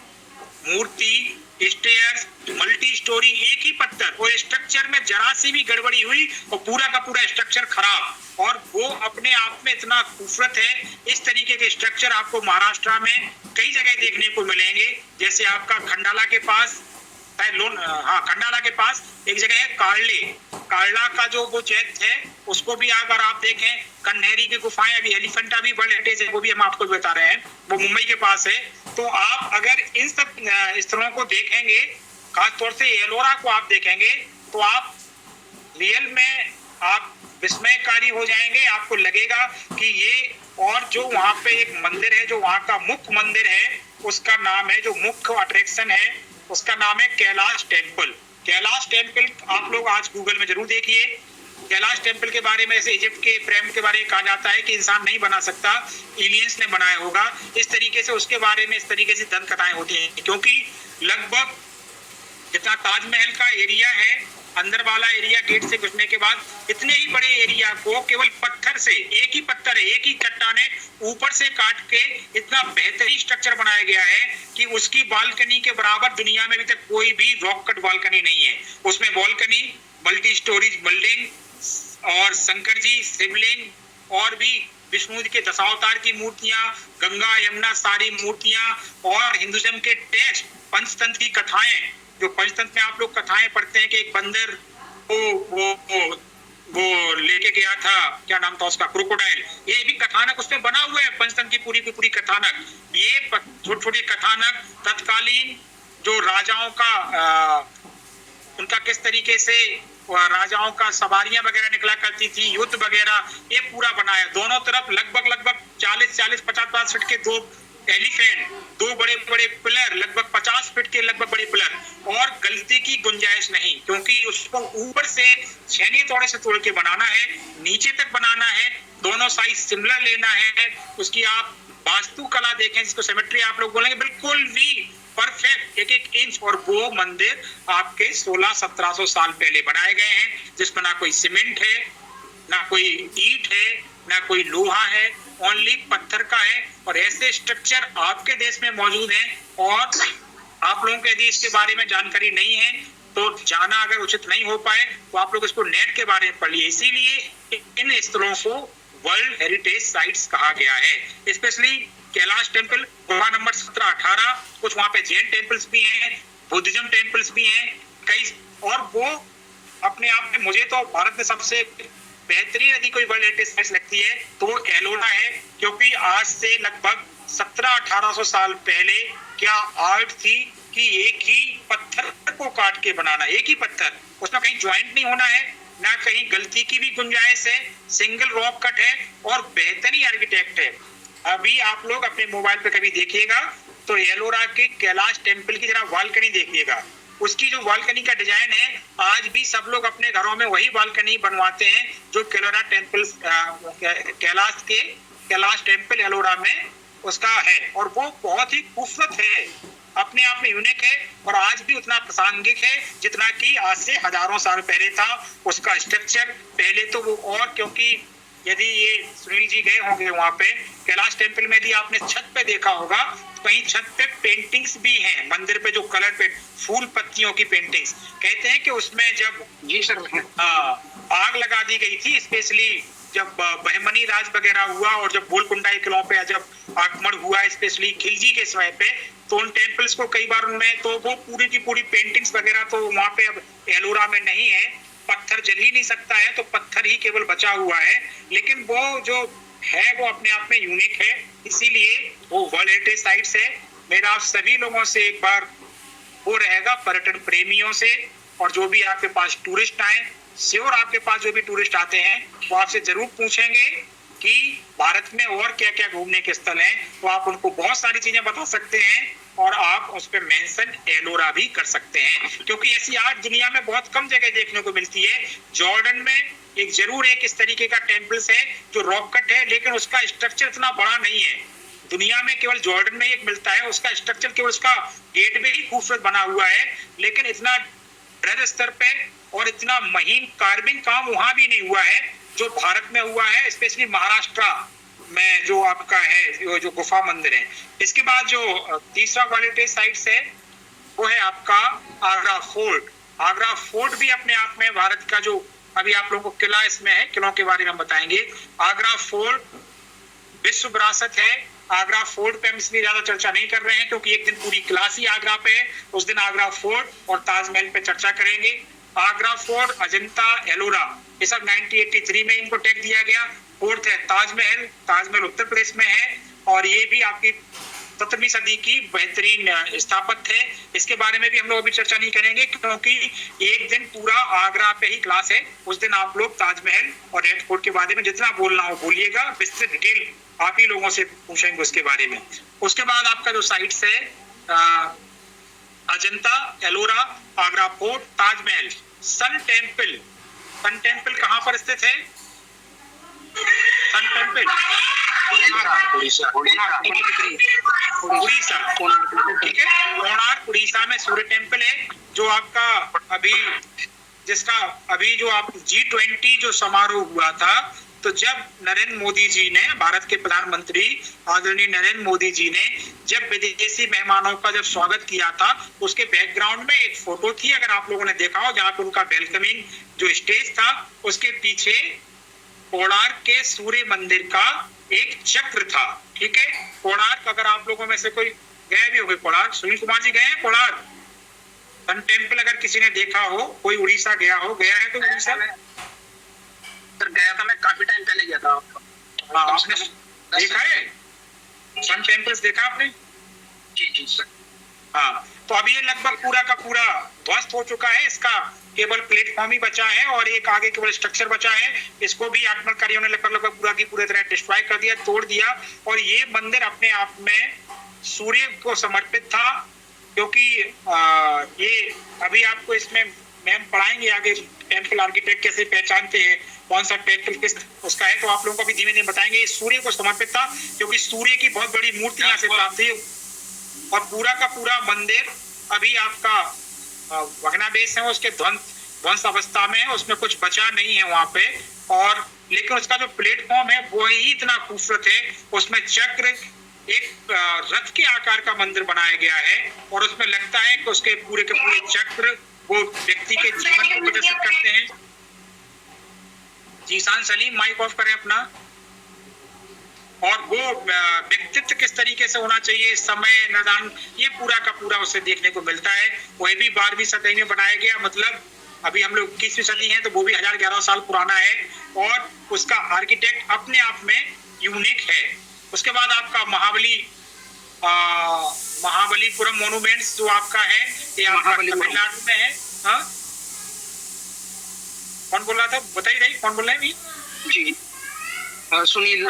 मूर्ति, स्टेयर्स, मल्टी स्टोरी, एक ही पत्थर और स्ट्रक्चर में जरा सी भी गड़बड़ी हुई और पूरा का पूरा स्ट्रक्चर खराब। और वो अपने आप में इतना खूबसूरत है। इस तरीके के स्ट्रक्चर आपको महाराष्ट्र में कई जगह देखने को मिलेंगे। जैसे आपका खंडाला के पास खंडाला के पास एक जगह है कार्ला का जो वो चैत है, उसको भी अगर आप देखें, कन्हेरी की गुफाएं, अभी एलिफेंटा भी वर्ल्ड हेरिटेज है, वो भी हम आपको बता रहे हैं, वो मुंबई के पास है। तो आप अगर इन सब स्थलों को देखेंगे, खासतौर से एलोरा को आप देखेंगे, तो आप रियल में आप विस्मयकारी हो जाएंगे। आपको लगेगा कि ये, और जो वहाँ पे एक मंदिर है, जो वहाँ का मुख्य मंदिर है, उसका नाम है, जो मुख्य अट्रैक्शन है उसका नाम है कैलाश टेम्पल। कैलाश टेम्पल आप लोग आज गूगल में जरूर देखिए। कैलाश टेम्पल के बारे में ऐसे इजिप्ट के पिरामिड के बारे में कहा जाता है कि इंसान नहीं बना सकता, एलियंस ने बनाया होगा। इस तरीके से उसके बारे में इस तरीके से दंत कथाएं होती हैं, क्योंकि लगभग जितना ताजमहल का एरिया है, अंदर वाला एरिया गेट से घुसने के बाद, इतने ही बड़े एरिया को केवल पत्थर से, एक ही पत्थर है, एक ही चट्टाने ऊपर से काट के इतना बेहतरीन स्ट्रक्चर बनाया गया है कि उसकी बालकनी के बराबर दुनिया में अभी तक कोई भी रॉक कट बालकनी नहीं है। उसमें बालकनी, मल्टी स्टोरेज बिल्डिंग और शंकर जी शिवलिंग और भी विष्णु जी के दशावतार की मूर्तियां, गंगा यमुना सारी मूर्तियां और हिंदुइज्म के टेक्स्ट, पंचतंत्र की कथाएं, जो पंचतंत्र में आप लोग कथाएं पढ़ते हैं कि एक बंदर वो लेके गया था, क्या नाम था उसका, क्रोकोडाइल, ये भी कथानक उसमें बना हुआ है, पंचतंत्र की पूरी कथानक। ये छोटे छोटे कथानक तत्कालीन जो राजाओं का उनका किस तरीके से राजाओं का सवारियां वगैरह निकला करती थी, युद्ध वगैरह, ये पूरा बनाया। दोनों तरफ लगभग 40-50 फीट के दो एलिफेंट, दो बड़े बड़े पिलर, लगभग 50 फीट के लगभग बड़े पिलर, और गलती की गुंजाइश नहीं, क्योंकि उसको ऊपर से छेनी तोड़े से तोड़ के बनाना है, नीचे तक बनाना है, दोनों साइज सिमिलर लेना है। उसकी आप वास्तुकला देखें, जिसको सिमेट्री आप लोग बोलेंगे, बिल्कुल भी परफेक्ट, एक इंच। और वो मंदिर आपके 1600-1700 साल पहले बनाए गए हैं, जिसमें ना कोई सीमेंट है, ना कोई ईंट है, ना कोई लोहा है, ओनली पत्थर का है। और ऐसे स्ट्रक्चर आपके देश में मौजूद हैं, और आप लोगों को यदि इसके बारे में जानकारी नहीं है तो जाना अगर उचित नहीं हो पाए तो आप लोग इसको नेट के बारे में पढ़िए। इसीलिए इन स्थलों को वर्ल्ड हेरिटेज साइट्स कहा गया है। स्पेशली कैलाश टेम्पल गुफा नंबर 17-18, कुछ वहां पे जैन टेम्पल्स भी हैं, बुद्धिज्म टेम्पल्स भी हैं कई, और वो अपने आप में, मुझे तो भारत में सबसे बेहतरीन यदि कोई वर्ल्ड हेरिटेज साइट लगती है तो एलोरा है, क्योंकि आज से लगभग 1700-1800 साल पहले क्या आर्ट थी कि एक ही पत्थर को काट के बनाना, एक ही पत्थर, उसमें कहीं ज्वाइंट नहीं होना है, ना कहीं गलती की भी गुंजाइश है, सिंगल रॉक कट है और बेहतरीन आर्किटेक्ट है। अभी आप लोग अपने मोबाइल पे कभी देखिएगा तो एलोरा के कैलाश टेम्पल की जरा बालकनी देखिएगा, उसकी जो बालकनी का डिजाइन है, आज भी सब लोग अपने घरों में वही बालकनी बनवाते हैं जो कैलोरा टेम्पल, कैलाश टेम्पल एलोरा में उसका है, और वो बहुत ही खूबसूरत है, अपने आप में यूनिक है, और आज भी उतना प्रासंगिक है जितना कि आज से हजारों साल पहले था उसका स्ट्रक्चर। पहले तो वो, और क्योंकि यदि ये सुनील जी गए होंगे वहां पे कैलाश टेम्पल में, यदि आपने छत पे देखा होगा, कहीं छत पे पेंटिंग्स भी हैं, मंदिर पे जो कलर पे फूल पत्तियों की पेंटिंग्स, कहते हैं कि उसमें जब जी सर आग लगा दी गई थी, स्पेशली जब बहमनी राज वगैरह हुआ और जब गोलकुंडा के किलों पे जब आक्रमण हुआ, स्पेशली खिलजी के समय पे, तो उन टेम्पल्स को कई बार उनमें तो वो पूरी की पूरी पेंटिंग्स वगैरह तो वहां पे अब एलोरा में नहीं है, पत्थर जल ही नहीं सकता है, तो पत्थर ही केवल बचा हुआ है, लेकिन वो जो है वो अपने आप में यूनिक है, इसीलिए वो वर्ल्ड हेरिटेज साइट्स है। मेरा आप सभी लोगों से एक बार वो रहेगा, पर्यटन प्रेमियों से, और जो भी आपके पास टूरिस्ट आए, श्योर आपके पास जो भी टूरिस्ट आते हैं वो आपसे जरूर पूछेंगे कि भारत में और क्या क्या घूमने के स्थल हैं, तो आप उनको बहुत सारी चीजें बता सकते हैं, और आप उस पर मेंशन एलोरा भी कर सकते हैं, क्योंकि ऐसी आर्ट दुनिया में बहुत कम जगह देखने को मिलती है। जॉर्डन में एक जरूर एक इस तरीके का टेम्पल्स है जो रॉक कट है, लेकिन उसका स्ट्रक्चर इतना बड़ा नहीं है, दुनिया में केवल जॉर्डन में एक मिलता है, उसका स्ट्रक्चर केवल उसका गेट में ही खूबसूरत बना हुआ है, लेकिन इतना बृहद स्तर पे और इतना महीन कार्विंग काम वहां भी नहीं हुआ है जो भारत में हुआ है, स्पेशली महाराष्ट्र में जो आपका है जो गुफा मंदिर है। इसके बाद जो तीसरा वर्ल्ड हेरिटेज साइट्स है वो है आपका आगरा फोर्ट। आगरा फोर्ट भी अपने आप में भारत का जो, अभी आप लोगों को किला इसमें है, किलों के बारे में हम बताएंगे। आगरा फोर्ट विश्व विरासत है। आगरा फोर्ट पे हम इसलिए ज्यादा चर्चा नहीं कर रहे हैं क्योंकि एक दिन पूरी क्लास ही आगरा पे है, उस दिन आगरा फोर्ट और ताजमहल पे चर्चा करेंगे। आगरा फोर्ट, अजंता, एलोरा, ये सब 1983 में इनको टैग दिया गया। फोर्थ है ताजमहल, ताजमहल उत्तर प्रदेश में है, और ये भी आपकी 17वीं सदी की बेहतरीन स्थापत्य है। इसके बारे में भी हम लोग अभी चर्चा नहीं करेंगे क्योंकि एक दिन पूरा आगरा पे ही क्लास है, उस दिन आप लोग ताजमहल और रेड फोर्ट के बारे में जितना बोलना हो बोलिएगा, विस्तृत डिटेल आप ही लोगों से पूछेंगे उसके बारे में। उसके बाद आपका जो साइट्स है Ajanta, Ellora, Agra fort, Taj Mahal, sun temple. Sun temple कहाँ पर स्थित है? सन टेम्पल उड़ीसा, ठीक है। कोणार्क उड़ीसा में सूर्य टेम्पल है, जो आपका अभी जिसका अभी जो आप G20 जो समारोह हुआ था, तो जब नरेंद्र मोदी जी ने, भारत के प्रधानमंत्री आदरणीय नरेंद्र मोदी जी ने जब विदेशी मेहमानों का जब स्वागत किया था, उसके बैकग्राउंड में एक फोटो थी, अगर आप लोगों ने देखा हो, जहां पे उनका वेलकमिंग जो स्टेज था, उसके पीछे कोणार्क के सूर्य मंदिर का एक चक्र था, ठीक है। कोणार्क, अगर आप लोगों में से कोई गए भी होंगे कोणार्क, सुनील कुमार जी गए हैं कोणार्क सन टेम्पल, अगर किसी ने देखा हो, कोई उड़ीसा गया हो, गया है तो उड़ीसा सर गया था, मैं काफी टाइम पहले गया था। हाँ, आपने देखा है सन टेम्पल्स, देखा आपने? जी जी सर। हाँ, तो अभी ये लगभग पूरा का पूरा ध्वस्त हो चुका है, इसका केवल प्लेटफॉर्म ही बचा है और एक आगे केवल स्ट्रक्चर बचा है। इसको भी आक्रमणकारियों ने लगभग पूरा की पूरी तरह डिस्ट्रॉय कर दिया, तोड़ दिया। और ये मंदिर अपने आप में सूर्य को समर्पित था, क्योंकि ये अभी आपको इसमें मैम पढ़ाएंगे आगे, टेम्पल आर्किटेक्ट कैसे पहचानते हैं कौन सा टेम्पल किस उसका है, तो आप लोगों को भी धीमे धीमे बताएंगे। सूर्य को समर्पित था, क्योंकि सूर्य की बहुत बड़ी मूर्ति यहाँ से प्राप्त हुई, और पूरा का पूरा मंदिर अभी आपका भग्नावशेष है, उसके ध्वंस अवस्था में है, उसमें कुछ बचा नहीं है वहां पे। और लेकिन उसका जो प्लेटफॉर्म है वो ही इतना खूबसूरत है, उसमें चक्र, एक रथ के आकार का मंदिर बनाया गया है, और उसमें लगता है कि उसके पूरे के पूरे चक्र वो व्यक्ति के जीवन को प्रदर्शित करते हैं। जीशान सलीम, माइक ऑफ करें अपना। और वो व्यक्तित्व किस तरीके से होना चाहिए, समय निदान, ये पूरा का पूरा उससे देखने को मिलता है। वही भी 12वीं सदी में बनाया गया, मतलब अभी हम लोग 21वीं सदी है, तो वो भी 1011 साल पुराना है, और उसका आर्किटेक्ट अपने आप में यूनिक है। उसके बाद आपका महाबलीपुरम मोन्यूमेंट्स जो आपका है, ये आपका तमिलनाडु में है। हाँ, कौन बोल रहा था, बताइए रही, कौन बोल रहे हैं? जी सुनील,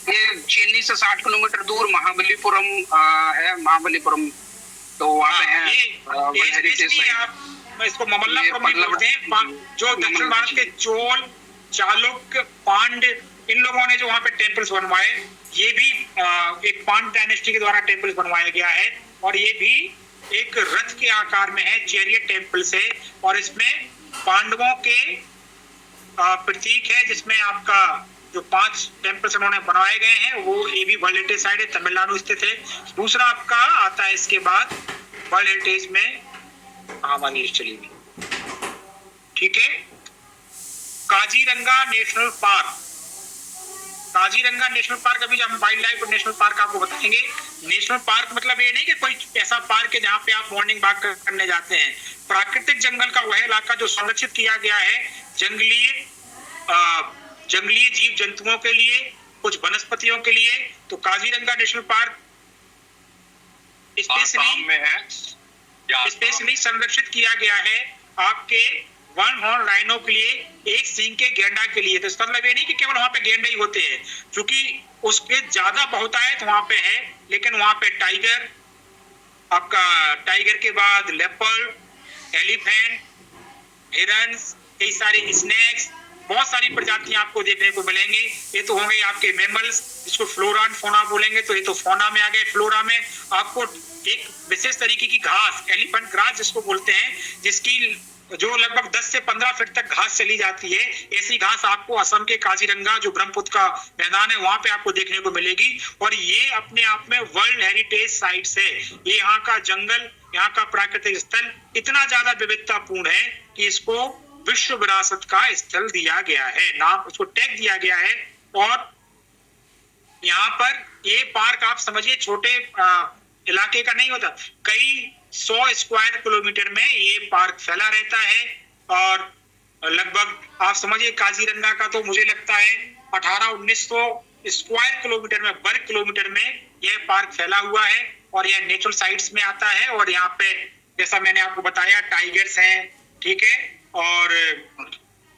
ये चेन्नई से 60 किलोमीटर दूर महाबलीपुरम है, महाबलीपुरम, तो वहाँ पे है आप इसको ममल्लापुरम भी बोलते हैं, जो दक्षिण भारत के चोल, चालुक्य, पांड, इन लोगों ने जो वहाँ पे टेम्पल्स बनवाए, ये भी एक पांड डायनेस्टी के द्वारा टेम्पल्स बनवाया गया है, और ये भी एक रथ के आकार में है, चैरियट टेम्पल्स है, और इसमें पांडवों के प्रतीक है, जिसमें आपका जो 5 टेम्पल्स उन्होंने बनवाए गए हैं, वो ये भी वर्ल्ड हेरिटेज साइट है, तमिलनाडु स्थित है। दूसरा आपका आता है इसके बाद वर्ल्ड हेरिटेज में, हमारी लिस्ट चली गई, ठीक है, Kaziranga national park. Kaziranga national park, अभी हम वाइल्ड लाइफ और नेशनल पार्क आपको बताएंगे। नेशनल पार्क मतलब ये नहीं कि कोई ऐसा पार्क है जहाँ पे आप मॉर्निंग वॉक करने जाते हैं। प्राकृतिक जंगल का वह इलाका जो संरक्षित किया गया है जंगली जीव जंतुओं के लिए, कुछ वनस्पतियों के लिए। तो काजीरंगा नेशनल पार्क स्पेशली संरक्षित किया गया है आपके वन हॉर्न राइनो के लिए, एक सींग के गेंडा के लिए। तो इसका मतलब ये नहीं कि केवल वहां पे गेंडे ही होते हैं, क्योंकि उसके ज्यादा बहुतायत वहां पे है, लेकिन वहां पे टाइगर, आपका टाइगर के बाद लेपर्ड, एलिफेंट, हिरन्स, कई सारे स्नेक्स, बहुत सारी प्रजातियां आपको देखने को मिलेंगे। ये तो होंगे आपके मैमल्स, जिसको फ्लोरा एंड फौना बोलेंगे, तो ये तो फौना में आ गए। फ्लोरा में आपको एक विशेष तरीके की घास, एलिफेंट ग्रास जिसको बोलते हैं, जिसकी जो लगभग 10 से 15 फीट तक घास चली जाती है, ऐसी घास आपको असम के काजीरंगा जो ब्रह्मपुत्र का मैदान है वहां पे आपको देखने को मिलेगी। और ये अपने आप में वर्ल्ड हेरिटेज साइट्स है। ये यहाँ का जंगल, यहाँ का प्राकृतिक स्थल इतना ज्यादा विविधतापूर्ण है कि इसको विश्व विरासत का स्थल दिया गया है, नाम उसको टैग दिया गया है। और यहाँ पर ये पार्क आप समझिए छोटे इलाके का नहीं होता, कई 100 स्क्वायर किलोमीटर में ये पार्क फैला रहता है। और लगभग आप समझिए काजीरंगा का तो मुझे लगता है 1800-1900 स्क्वायर किलोमीटर में, वर्ग किलोमीटर में यह पार्क फैला हुआ है, और यह नेचुरल साइट्स में आता है। और यहाँ पे जैसा मैंने आपको बताया टाइगर्स हैं, ठीक है, और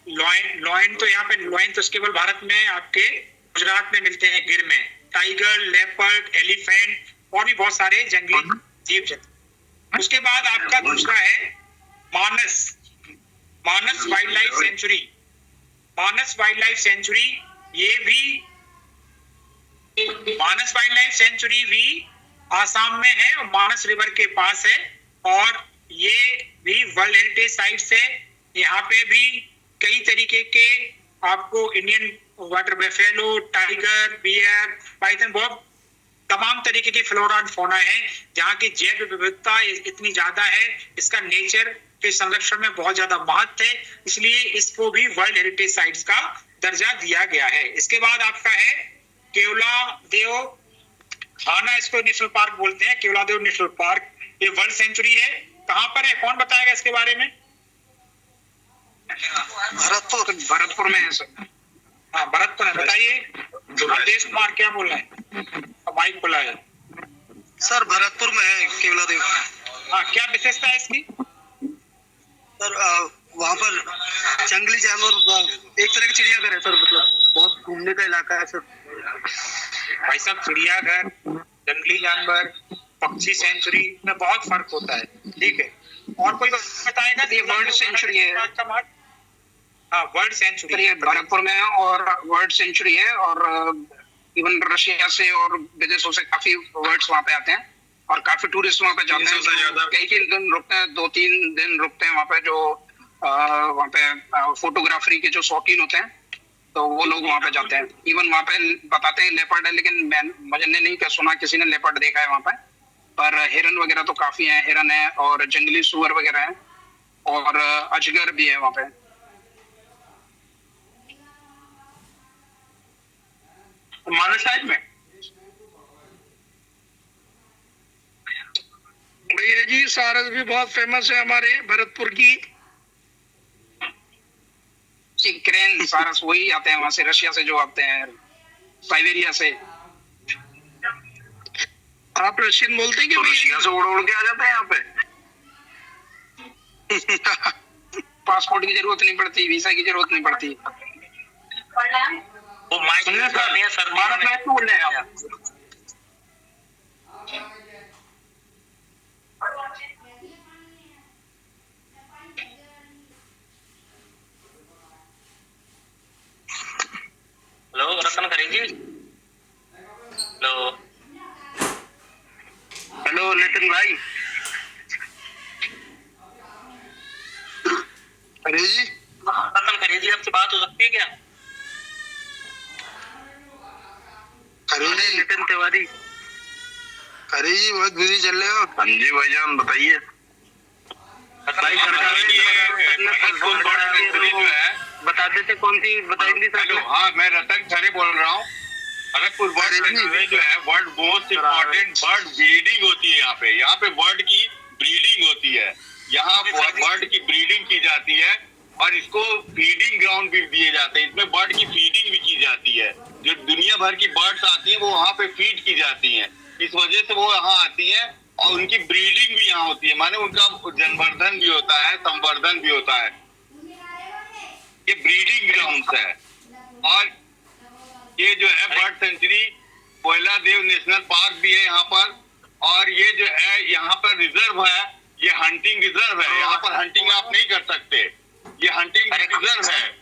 लॉयन तो यहाँ पे लॉयन तो केवल भारत में आपके गुजरात में मिलते हैं, गिर में। टाइगर, लेपर्ड, एलिफेंट और भी बहुत सारे जंगली जीव जंतु। उसके बाद आपका दूसरा है मानस वाइल्ड लाइफ सेंचुरी। मानस वाइल्ड लाइफ सेंचुरी ये भी मानस वाइल्ड लाइफ सेंचुरी भी आसाम में है और मानस रिवर के पास है, और ये भी वर्ल्ड हेरिटेज साइट्स है। यहाँ पे भी कई तरीके के आपको Indian water buffalo, tiger, bear, python, बहुत तमाम तरीके की फ्लोरा एंड फौना है। जहाँ की जैव विविधता इतनी ज्यादा है, इसका नेचर के संरक्षण में बहुत ज्यादा महत्व है, इसलिए इसको भी वर्ल्ड हेरिटेज साइट्स का दर्जा दिया गया है। इसके बाद आपका है केवलादेव खाना, इसको नेशनल पार्क बोलते हैं, केवलादेव नेशनल पार्क। ये वर्ल्ड सेंचुरी है। कहाँ पर है, कौन बताएगा इसके बारे में? भरतपुर में है सर। हाँ, भरतपुर है, बताइए। देश कुमार क्या बोल रहे हैं? माइक बोला है सर, भरतपुर में है केवलादेव। हाँ, क्या विशेषता है इसकी? सर वहाँ पर जंगली जानवर, एक तरह की चिड़ियाघर है सर, मतलब बहुत घूमने का इलाका है सर। भाई साहब, चिड़ियाघर, जंगली जानवर, पक्षी सेंचुरी में बहुत फर्क होता है, ठीक है। और कोई बताएगा? ये वर्ल्ड सेंचुरी है। हाँ, वर्ल्ड सेंचुरी ये भरतपुर में है और वर्ल्ड सेंचुरी है, और इवन रशिया से और विदेशों से काफी वर्ड्स वहाँ पे आते हैं और काफी टूरिस्ट वहाँ पे जाते हैं। कई दिन रुकते हैं, 2-3 दिन रुकते हैं वहाँ पे, जो वहाँ पे फोटोग्राफरी के जो शौकीन होते हैं, तो वो लोग वहाँ पे जाते हैं। इवन वहाँ पे बताते हैं लेपर्ड है, लेकिन मुझे नहीं क्या सुना किसी ने लेपर्ड देखा है वहाँ पे, पर हिरन वगैरह तो काफी है, हिरन है और जंगली सुअर वगैरह है और अजगर भी है वहाँ पे। मानस साइड में भैया जी, सारस भी बहुत फेमस है हमारे भरतपुर की। क्रेन सारस वही आते हैं वहां से, रशिया से जो आते हैं, साइबेरिया से। आप रशियन बोलते हैं कि तो रशिया से उड़ उड़ के आ जाते हैं यहाँ पे। पासपोर्ट की जरूरत नहीं पड़ती, वीजा की जरूरत नहीं पड़ती। वो माइक कर दिया सर, भारत में क्यों बोल रहे हैं आप? हेलो रतन करेंगे। हेलो हेलो नितिन भाई। अरे जी, रतन करेंगे, आपसे बात हो सकती है क्या? अरे जी, नितिन तिवारी। अरे जी, बहुत बिजी चल रहे हो। हाँ जी भाईजान, बताइए। भाई सरकार बता देते कौन सी बताएंगे हेलो, हाँ मैं रतन खरे बोल रहा हूँ। भरतपुर बर्ड सेंचुरी जो है world most important bird breeding होती है। यहाँ पे बर्ड की ब्रीडिंग होती है। यहाँ बर्ड की ब्रीडिंग की जाती है और इसको फीडिंग ग्राउंड भी दिए जाते हैं। इसमें बर्ड की फीडिंग भी की जाती है। जो दुनिया भर की बर्ड्स आती है वो वहाँ पे फीड की जाती है, इस वजह से वो यहाँ आती है और उनकी ब्रीडिंग भी यहाँ होती है, माने उनका जनवर्धन भी होता है, संवर्धन भी होता है। ये ब्रीडिंग ग्राउंड है। और ये जो है बर्ड सेंचुरी कोयलादेव नेशनल पार्क भी है यहाँ पर, और ये जो है यहाँ पर रिजर्व है, ये हंटिंग रिजर्व है। यहाँ पर हंटिंग आप नहीं कर सकते, ये हंटिंग रिजर्व है।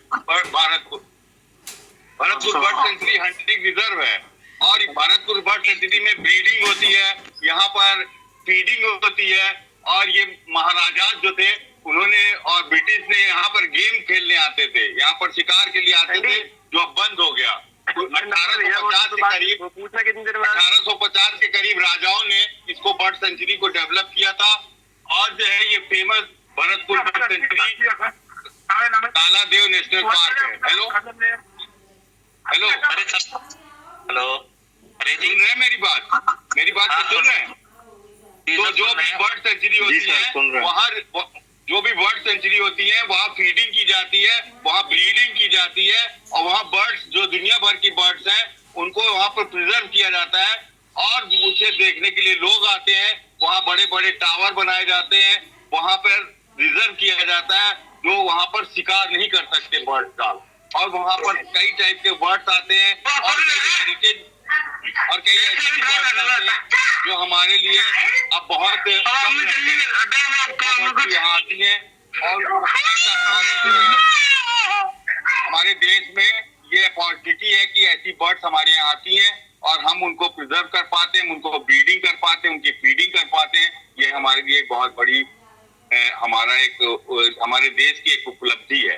Bharatpur bird century hunting reserve है और भरतपुर बर्ड सेंचुरी में ब्रीडिंग होती है, यहाँ पर फीडिंग होती है। और ये महाराजा जो थे उन्होंने और ब्रिटिश ने यहाँ पर गेम खेलने आते थे, यहाँ पर शिकार के लिए आते थे, जो अब बंद हो गया। 1850 के करीब राजाओं ने इसको बर्ड सेंचुरी को डेवलप किया था। और जो है ये famous Bharatpur bird sanctuary Keoladeo national park है। हेलो हेलो हेलो, सुन रहे हैं मेरी बात तो सुन रहे हैं? तो जो भी बर्ड सेंचुरी होती है वहाँ जो भी बर्ड सेंचुरी होती है वहाँ फीडिंग की जाती है, वहाँ ब्रीडिंग की जाती है और वहाँ बर्ड्स जो दुनिया भर की बर्ड्स हैं उनको वहाँ पर प्रिजर्व किया जाता है और उसे देखने के लिए लोग आते हैं। वहाँ बड़े बड़े टावर बनाए जाते हैं, वहाँ पर रिजर्व किया जाता है जो वहाँ पर शिकार नहीं कर सकते बर्ड्स का। और वहाँ पर कई टाइप के बर्ड्स आते हैं और कई हेरिटेज और कई ऐसे बर्ड्स आते हैं जो हमारे लिए अब बहुत यहाँ आती है। और हमारे देश में ये अपॉर्चुनिटी है कि ऐसी बर्ड्स हमारे यहाँ आती हैं और हम उनको प्रिजर्व कर पाते हैं, उनको ब्रीडिंग कर पाते हैं, उनकी फीडिंग कर पाते हैं, ये हमारे लिए एक बहुत बड़ी हमारे देश की एक उपलब्धि है।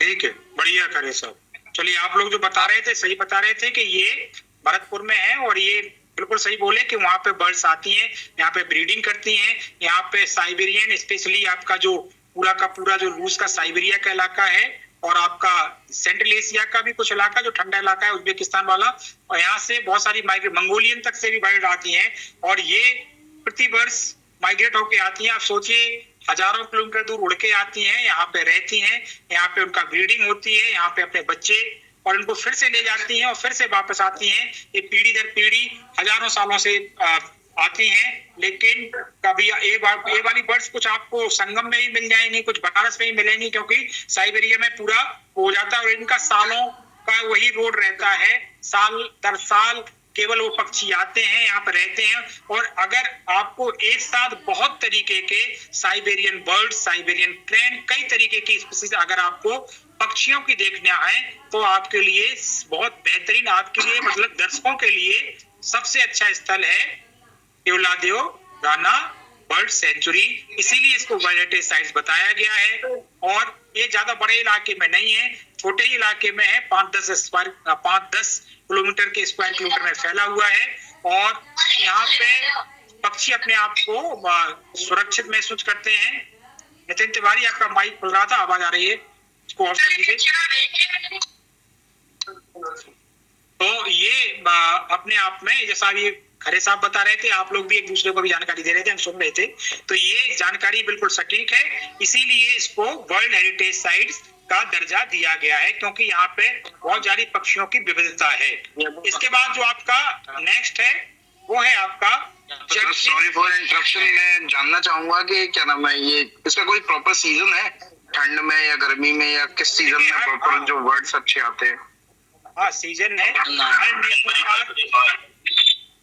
ठीक है, बढ़िया करे सब। चलिए, आप लोग जो बता रहे थे सही बता रहे थे कि ये भरतपुर में है, और ये बिल्कुल सही बोले कि वहां पे बर्ड्स आती हैं, यहाँ पे ब्रीडिंग करती हैं। यहाँ पे साइबेरियन, स्पेशली आपका जो पूरा का पूरा जो रूस का साइबेरिया का इलाका है, और आपका सेंट्रल एशिया का भी कुछ इलाका जो ठंडा इलाका है, उज्बेकिस्तान वाला, और यहाँ से बहुत सारी मंगोलियन तक से भी बर्ड आती हैं, और ये प्रति वर्ष माइग्रेट होके आती हैं। आप सोचिए, हजारों किलोमीटर दूर उड़ के आती हैं, यहाँ पे रहती हैं, यहाँ पे उनका ब्रीडिंग होती है, यहाँ पे अपने बच्चे, और उनको फिर से ले जाती हैं और फिर से वापस आती हैं। ये पीढ़ी दर पीढ़ी हजारों सालों से आती हैं। लेकिन कभी ये वाली बर्ड्स कुछ आपको संगम में ही मिल जाएंगी, कुछ बनारस में ही मिलेंगी, क्योंकि साइबेरिया में पूरा हो जाता है, और इनका सालों का वही रोड रहता है। साल दर साल केवल वो पक्षी आते हैं, यहाँ पर रहते हैं। और अगर आपको एक साथ बहुत तरीके के साइबेरियन बर्ड, साइबेरियन क्रेन, कई तरीके की स्पीशीज अगर आपको पक्षियों की देखना है, तो आपके लिए बहुत बेहतरीन, आपके लिए मतलब दर्शकों के लिए सबसे अच्छा स्थल है केवलादेव राणा बर्ड सेंचुरी। इसीलिए इसको वर्ल्ड हेरिटेज साइट्स बताया गया है। और ये ज्यादा बड़े इलाके में नहीं है, छोटे ही इलाके में है, 5-10 किलोमीटर के स्क्वायर किलोमीटर में फैला हुआ है। और यहाँ पे पक्षी अपने आप को सुरक्षित महसूस करते हैं। नितिन तिवारी, आपका माइक खुल रहा था, आवाज आ रही है, इसको ऑफ कर लीजिए। तो ये अपने आप में, जैसा अभी खरे साहब बता रहे थे, आप लोग भी एक दूसरे को भी जानकारी दे रहे थे, हम सुन रहे थे, तो ये जानकारी बिल्कुल सटीक है। इसीलिए इसको वर्ल्ड हेरिटेज साइट्स का दर्जा दिया गया है, क्योंकि यहाँ पे बहुत सारी पक्षियों की विविधता है। इसके बाद जो आपका नेक्स्ट है वो है आपका, सॉरी फॉर इंटरप्शन, मैं जानना चाहूंगा कि क्या नाम है, ये इसका कोई प्रॉपर सीजन है, ठंड में या गर्मी में, या किस सीजन में प्रॉपर जो वर्ड्स अच्छे आते हैं? हाँ, सीजन है।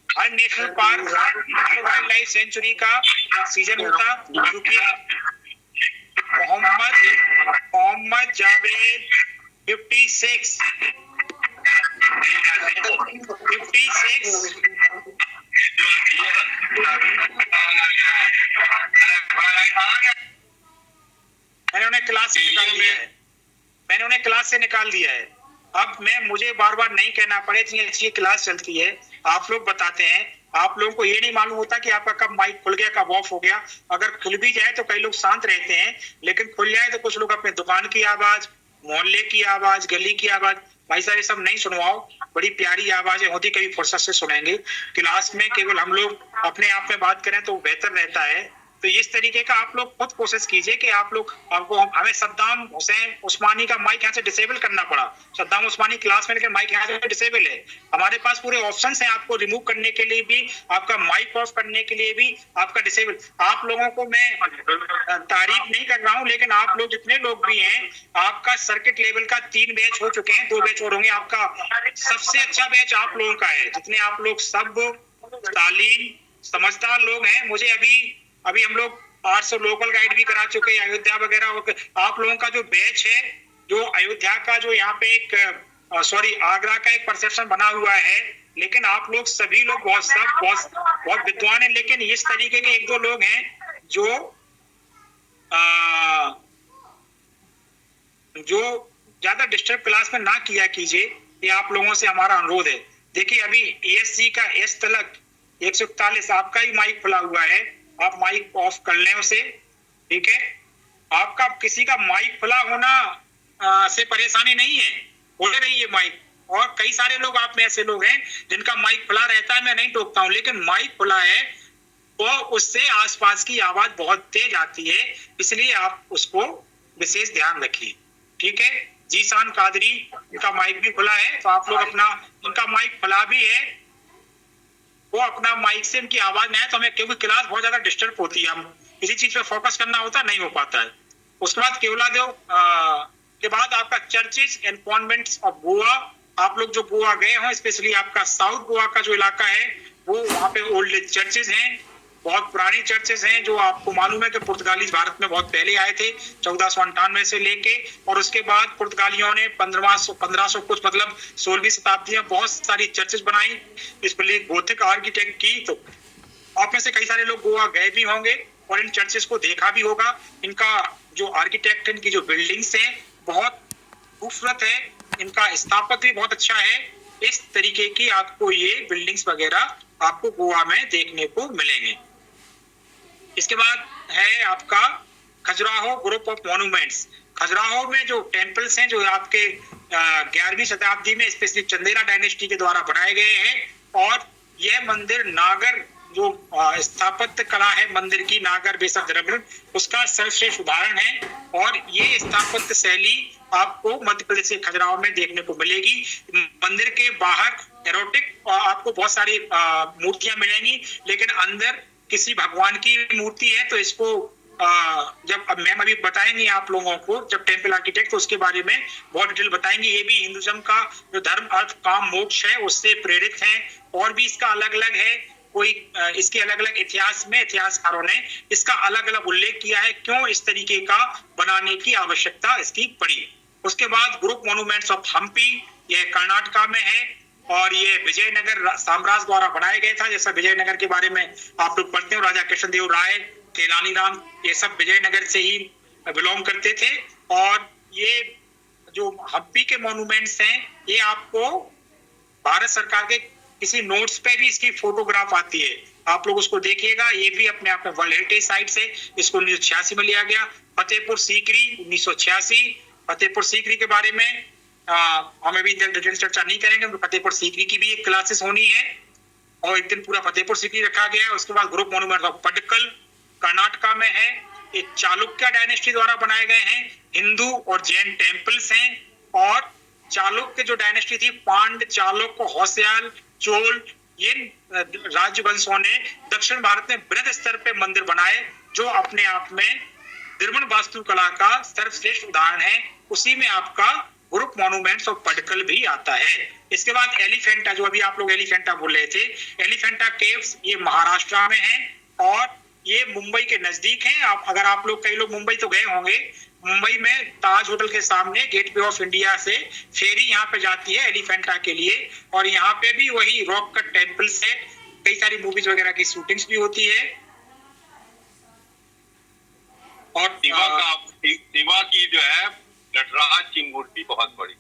हर नेशनल पार्क, हर वाइल्ड लाइफ सेंचुरी का सीजन होता, क्योंकि मोहम्मद जावेद 56 मैंने उन्हें क्लास से निकाल दिया है। अब मुझे बार बार नहीं कहना पड़े, इतनी अच्छी क्लास चलती है, आप लोग बताते हैं। आप लोगों को ये नहीं मालूम होता कि आपका कब माइक खुल गया, कब ऑफ हो गया। अगर खुल भी जाए तो कई लोग शांत रहते हैं, लेकिन खुल जाए तो कुछ लोग अपने दुकान की आवाज, मोहल्ले की आवाज, गली की आवाज, भाई साहब ये सब नहीं सुनवाओ, बड़ी प्यारी आवाजें होती, कभी फुर्सत से सुनेंगे। क्लास में केवल हम लोग अपने आप में बात करें तो बेहतर रहता है। तो इस तरीके का आप लोग खुद कोशिश कीजिए कि हमें सद्दाम हुसैन उस्मानी का माइक यहाँ से डिसेबल करना पड़ा। सद्दाम उस्मानी क्लास में, लेकिन माइक यहाँ से डिसेबल है। हमारे पास पूरे ऑप्शंस हैं आपको रिमूव करने के लिए भी, आपका माइक ऑफ करने के लिए भी, आपका डिसेबल। आप लोगों को मैं तारीफ नहीं कर रहा हूँ, लेकिन आप लोग जितने लोग भी हैं, आपका सर्किट लेवल का 3 बैच हो चुके हैं, 2 बैच और होंगे। आपका सबसे अच्छा बैच आप लोगों का है, जितने आप लोग सब तालीम समझदार लोग हैं। मुझे अभी हम लोग 800 लोकल गाइड भी करा चुके हैं, अयोध्या वगैरह। आप लोगों का जो बैच है, जो अयोध्या का जो यहाँ पे आगरा का एक परसेप्शन बना हुआ है, लेकिन आप लोग सभी लोग बहुत विद्वान हैं। लेकिन इस तरीके के 1-2 लोग हैं जो ज्यादा डिस्टर्ब क्लास में ना किया कीजिए, ये आप लोगों से हमारा अनुरोध है। देखिए, अभी ESC का S तलक 141 आपका ही माइक खुला हुआ है, आप माइक ऑफ कर लें उसे, ठीक है। आपका किसी का माइक खुला होना से परेशानी नहीं है, खुले रहिए माइक। और कई सारे लोग आप में ऐसे लोग हैं जिनका माइक खुला रहता है, मैं नहीं टोकता हूं, लेकिन माइक खुला है तो उससे आसपास की आवाज बहुत तेज आती है, इसलिए आप उसको विशेष ध्यान रखिए, ठीक है। जीशान कादरी, इनका माइक भी खुला है, तो आप लोग इनका माइक खुला भी है, वो अपना माइक से इनकी आवाज नहीं आए तो हमें, क्योंकि क्लास बहुत ज्यादा डिस्टर्ब होती है, हम किसी चीज पे फोकस करना होता नहीं हो पाता है। उसके बाद केवलादेव के बाद आपका churches and convents of Goa. आप लोग जो गोवा गए हो, स्पेशली आपका साउथ गोवा का जो इलाका है, वो वहाँ पे ओल्ड चर्चेज हैं, बहुत पुरानी चर्चेस हैं जो आपको मालूम है कि पुर्तगाली भारत में बहुत पहले आए थे 1498 से लेके, और उसके बाद पुर्तगालियों ने 1500 कुछ मतलब 16वीं शताब्दी में बहुत सारी चर्चेस बनाई, इस पर गोथिक आर्किटेक्ट की। तो आप में से कई सारे लोग गोवा गए भी होंगे और इन चर्चेस को देखा भी होगा। इनका जो आर्किटेक्ट, इनकी जो बिल्डिंग्स हैं बहुत खूबसूरत है, इनका स्थापत्य भी बहुत अच्छा है। इस तरीके की आपको ये बिल्डिंग्स वगैरह आपको गोवा में देखने को मिलेंगे। इसके बाद है आपका Khajuraho group of monuments. Khajuraho में जो टेम्पल्स हैं जो आपके 11वीं शताब्दी में स्पेशली चंदेला डायनेस्टी के द्वारा बनाए गए हैं, और यह मंदिर नागर जो स्थापत्य कला है मंदिर की, नागर बेसर द्रविड़, उसका सर्वश्रेष्ठ उदाहरण है। और ये स्थापत्य शैली आपको मध्य प्रदेश के खजुराहो में देखने को मिलेगी। मंदिर के बाहर एरोटिक आपको बहुत सारी मूर्तियां मिलेंगी, लेकिन अंदर किसी भगवान की मूर्ति है। तो इसको जब मैम अभी बताएंगे आप लोगों को जब टेम्पल आर्किटेक्ट, तो उसके बारे में बहुत डिटेल बताएंगे। ये भी हिंदुइज्म का जो धर्म अर्थ काम मोक्ष है उससे प्रेरित है, और भी इसका अलग अलग है। कोई इसके अलग अलग इतिहास में इतिहासकारों ने इसका अलग अलग उल्लेख किया है, क्यों इस तरीके का बनाने की आवश्यकता इसकी पड़ी। उसके बाद ग्रुप मॉन्यूमेंट्स ऑफ हम्पी, यह कर्नाटका में है, और ये विजयनगर साम्राज्य द्वारा बनाया गया था। जैसा विजयनगर के बारे में आप लोग पढ़ते हो, राजा कृष्णदेव राय, तेलानी राम, ये सब विजयनगर से ही बिलोंग करते थे। और ये जो हम्पी के मॉन्यूमेंट्स हैं, ये आपको भारत सरकार के किसी नोट्स पे भी इसकी फोटोग्राफ आती है, आप लोग उसको देखिएगा। ये भी अपने आप में वर्ल्ड हेरिटेज साइट से इसको 1986 में लिया गया। फतेहपुर सीकरी 1986, फतेहपुर सीकरी के बारे में हम अभी डिटेल चर्चा नहीं करेंगे, फतेहपुर सीकरी की भी एक क्लासेस होनी है और एक दिन पूरा फतेहपुर सीकरी रखा गया है। उसके बाद ग्रुप मॉन्यूमेंट ऑफ पडक्कल कर्नाटका में है, ये चालुक्य डायनेस्टी द्वारा बनाए गए हैं, हिंदू और जैन टेम्पल्स हैं। और चालुक्य जो डायनेस्टी थी, पांड, चालुक्य, होयसाल, चोल, ये राजवंशों ने दक्षिण भारत में बृहद स्तर पे मंदिर बनाए, जो अपने आप में द्रविड़ वास्तुकला का सर्वश्रेष्ठ उदाहरण है। उसी में आपका ग्रुप मॉन्यूमेंट्स ऑफ पडक्कल भी आता है। इसके बाद एलिफेंटा, जो अभी आप लोग एलिफेंटा बोल रहे थे, एलिफेंटा केव्स ये महाराष्ट्र में है और ये मुंबई के नजदीक है। अगर आप लोग, कई लोग मुंबई तो गए होंगे, मुंबई में ताज होटल के सामने गेटवे ऑफ इंडिया से फेरी यहाँ पे जाती है एलिफेंटा के लिए, और यहाँ पे भी वही रॉक कट टेम्पल्स है, कई सारी मूवीज वगैरह की शूटिंग्स भी होती है। और शिवा की जो है नटराज की मूर्ति बहुत बड़ी,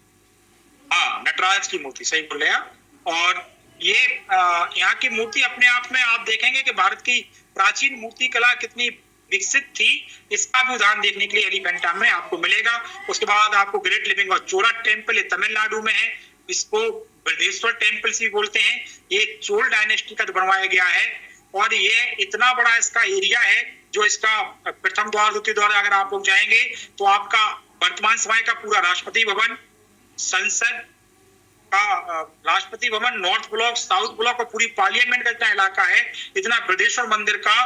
हाँ नटराज की मूर्ति, सही बोल रहे हैं। और ये यहाँ की मूर्ति अपने आप में आप देखेंगे कि भारत की प्राचीन मूर्ति कला कितनी विकसित थी, इसका भी उदाहरण देखने के लिए एलिफेंटा में आपको मिलेगा। उसके बाद आपको ग्रेट लिविंग और चोला टेम्पल, ये तमिलनाडु में है, इसको बृहदेश्वर टेम्पल भी बोलते हैं। ये चोल डायनेस्टी का बनवाया गया है, और ये इतना बड़ा इसका एरिया है, जो इसका प्रथम द्वार, द्वितीय द्वार अगर आप लोग जाएंगे तो आपका वर्तमान समय का पूरा राष्ट्रपति भवन, संसद का Rashtrapati Bhavan, north block, south block और पूरी पार्लियामेंट का इतना इलाका है। इतना बृहदेश्वर मंदिर का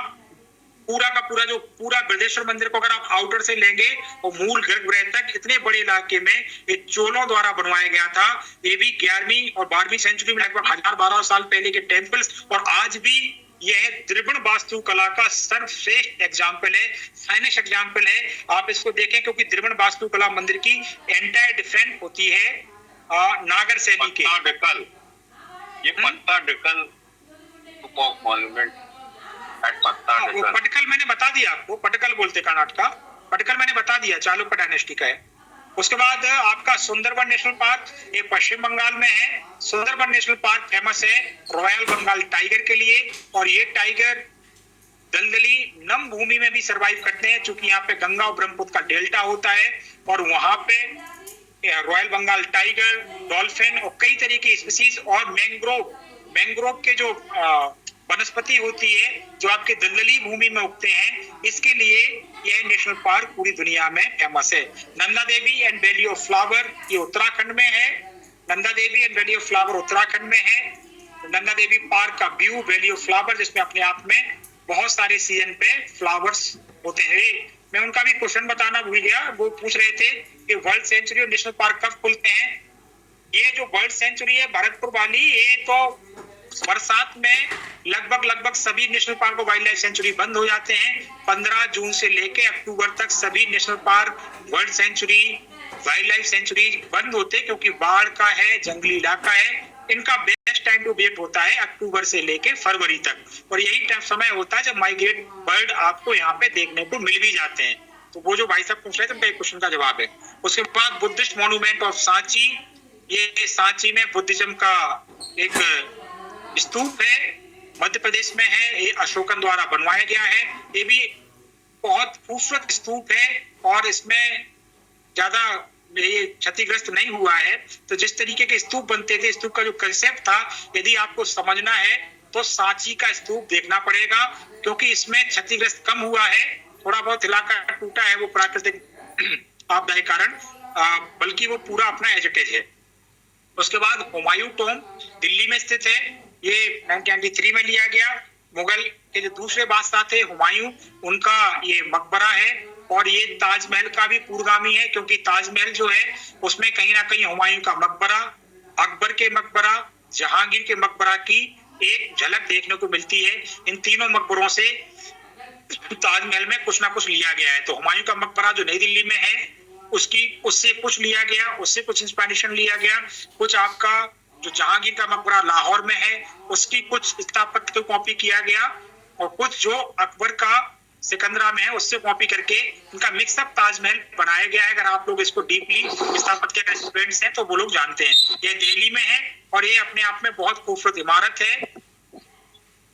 पूरा जो पूरा बृहदेश्वर मंदिर को अगर आप आउटर से लेंगे और मूल गर्भगृह तक, इतने बड़े इलाके में ये चोलों द्वारा बनवाया गया था। ये भी 11वीं और 12वीं सेंचुरी में लगभग 1000-1200 साल पहले के टेम्पल्स, और आज भी यह द्रविड़ वास्तुकला का सर्वश्रेष्ठ एग्जाम्पल है, फाइनेस्ट एग्जाम्पल है। आप इसको देखें, क्योंकि द्रविड़ वास्तुकला मंदिर की एंटायर डिफरेंट होती है नागर शैली के। ये पत्ता डकल मॉन्यूमेंट, पटकल मैंने बता दिया आपको, पटकल बोलते कर्नाटका, पटकल मैंने बता दिया चालुक्य डायनेस्टी का है। उसके बाद आपका सुंदरबन नेशनल पार्क, ये पश्चिम बंगाल में है। सुंदरबन नेशनल पार्क फेमस है रॉयल बंगाल टाइगर के लिए, और ये टाइगर दलदली नम भूमि में भी सरवाइव करते हैं, क्योंकि यहाँ पे गंगा और ब्रह्मपुत्र का डेल्टा होता है, और वहां पे रॉयल बंगाल टाइगर, डॉल्फिन और कई तरह की स्पीसीज और मैंग्रोव के जो वनस्पति होती है, जो आपके दलदली भूमि में उगते हैं, इसके लिए यह नेशनल पार्क पूरी दुनिया में फेमस है। Nanda Devi and valley of flower, ये उत्तराखंड में है। Nanda Devi and valley of flower Uttarakhand में है। नंदा देवी पार्क का व्यू, वैली ऑफ फ्लावर, जिसमें अपने आप में बहुत सारे सीजन पे फ्लावर्स होते हैं। मैं उनका भी क्वेश्चन बताना भूल गया, वो पूछ रहे थे कि वर्ल्ड सेंचुरी और नेशनल पार्क कब खुलते हैं। ये जो वर्ल्ड सेंचुरी है भरतपुर वाली, ये तो बरसात में लगभग सभी नेशनल पार्क और वाइल्ड लाइफ सेंचुरी बंद हो जाते हैं। 15 जून से लेके अक्टूबर तक सभी national park, world sanctuary, wildlife sanctuary बंद होते हैं, क्योंकि बाढ़ का है, जंगली इलाका है। इनका बेस्ट टाइम टू वेट होता है अक्टूबर से लेके फरवरी तक, और यही समय होता है जब माइग्रेट बर्ड आपको यहाँ पे देखने को मिल भी जाते हैं। तो वो जो भाई साहब पूछ रहे थे उनका एक क्वेश्चन का जवाब है। उसके बाद बुद्धिस्ट मॉन्यूमेंट ऑफ सांची, ये सांची में बुद्धिज्म का एक स्तूप है, मध्य प्रदेश में है, ये अशोकन द्वारा बनवाया गया है। ये भी बहुत खूबसूरत स्तूप है और इसमें ज्यादा ये क्षतिग्रस्त नहीं हुआ है। तो जिस तरीके के स्तूप बनते थे, स्तूप का जो कंसेप्ट था, यदि आपको समझना है तो सांची का स्तूप देखना पड़ेगा, क्योंकि इसमें क्षतिग्रस्त कम हुआ है। थोड़ा बहुत इलाका टूटा है वो प्राकृतिक आपदा के कारण, बल्कि वो पूरा अपना एज इट इज है। उसके बाद हुमायूं टॉम दिल्ली में स्थित है, ये 1993 में लिया गया। मुगल के जो दूसरे बादशाह थे हुमायूं, उनका ये मकबरा है, और ये ताजमहल का भी पूर्वगामी है, क्योंकि ताजमहल जो है उसमें कहीं ना कहीं हुमायूं का मकबरा, अकबर के मकबरा, जहांगीर के मकबरा की एक झलक देखने को मिलती है। इन तीनों मकबरों से ताजमहल में कुछ ना कुछ लिया गया है। तो हुमायूं का मकबरा जो नई दिल्ली में है, उससे कुछ लिया गया, उससे कुछ इंस्पिरेशन लिया गया। कुछ आपका जो जहांगीर का मकबरा लाहौर में है, उसकी कुछ स्थापत्य को कॉपी किया गया, और कुछ जो अकबर का सिकंदरा में है उससे कॉपी करके इनका मिक्सअप ताजमहल बनाया गया है। अगर आप लोग इसको डीपली स्थापत्य का स्टूडेंट्स हैं तो वो लोग जानते हैं। ये दिल्ली में है और ये अपने आप में बहुत खूबसूरत इमारत है।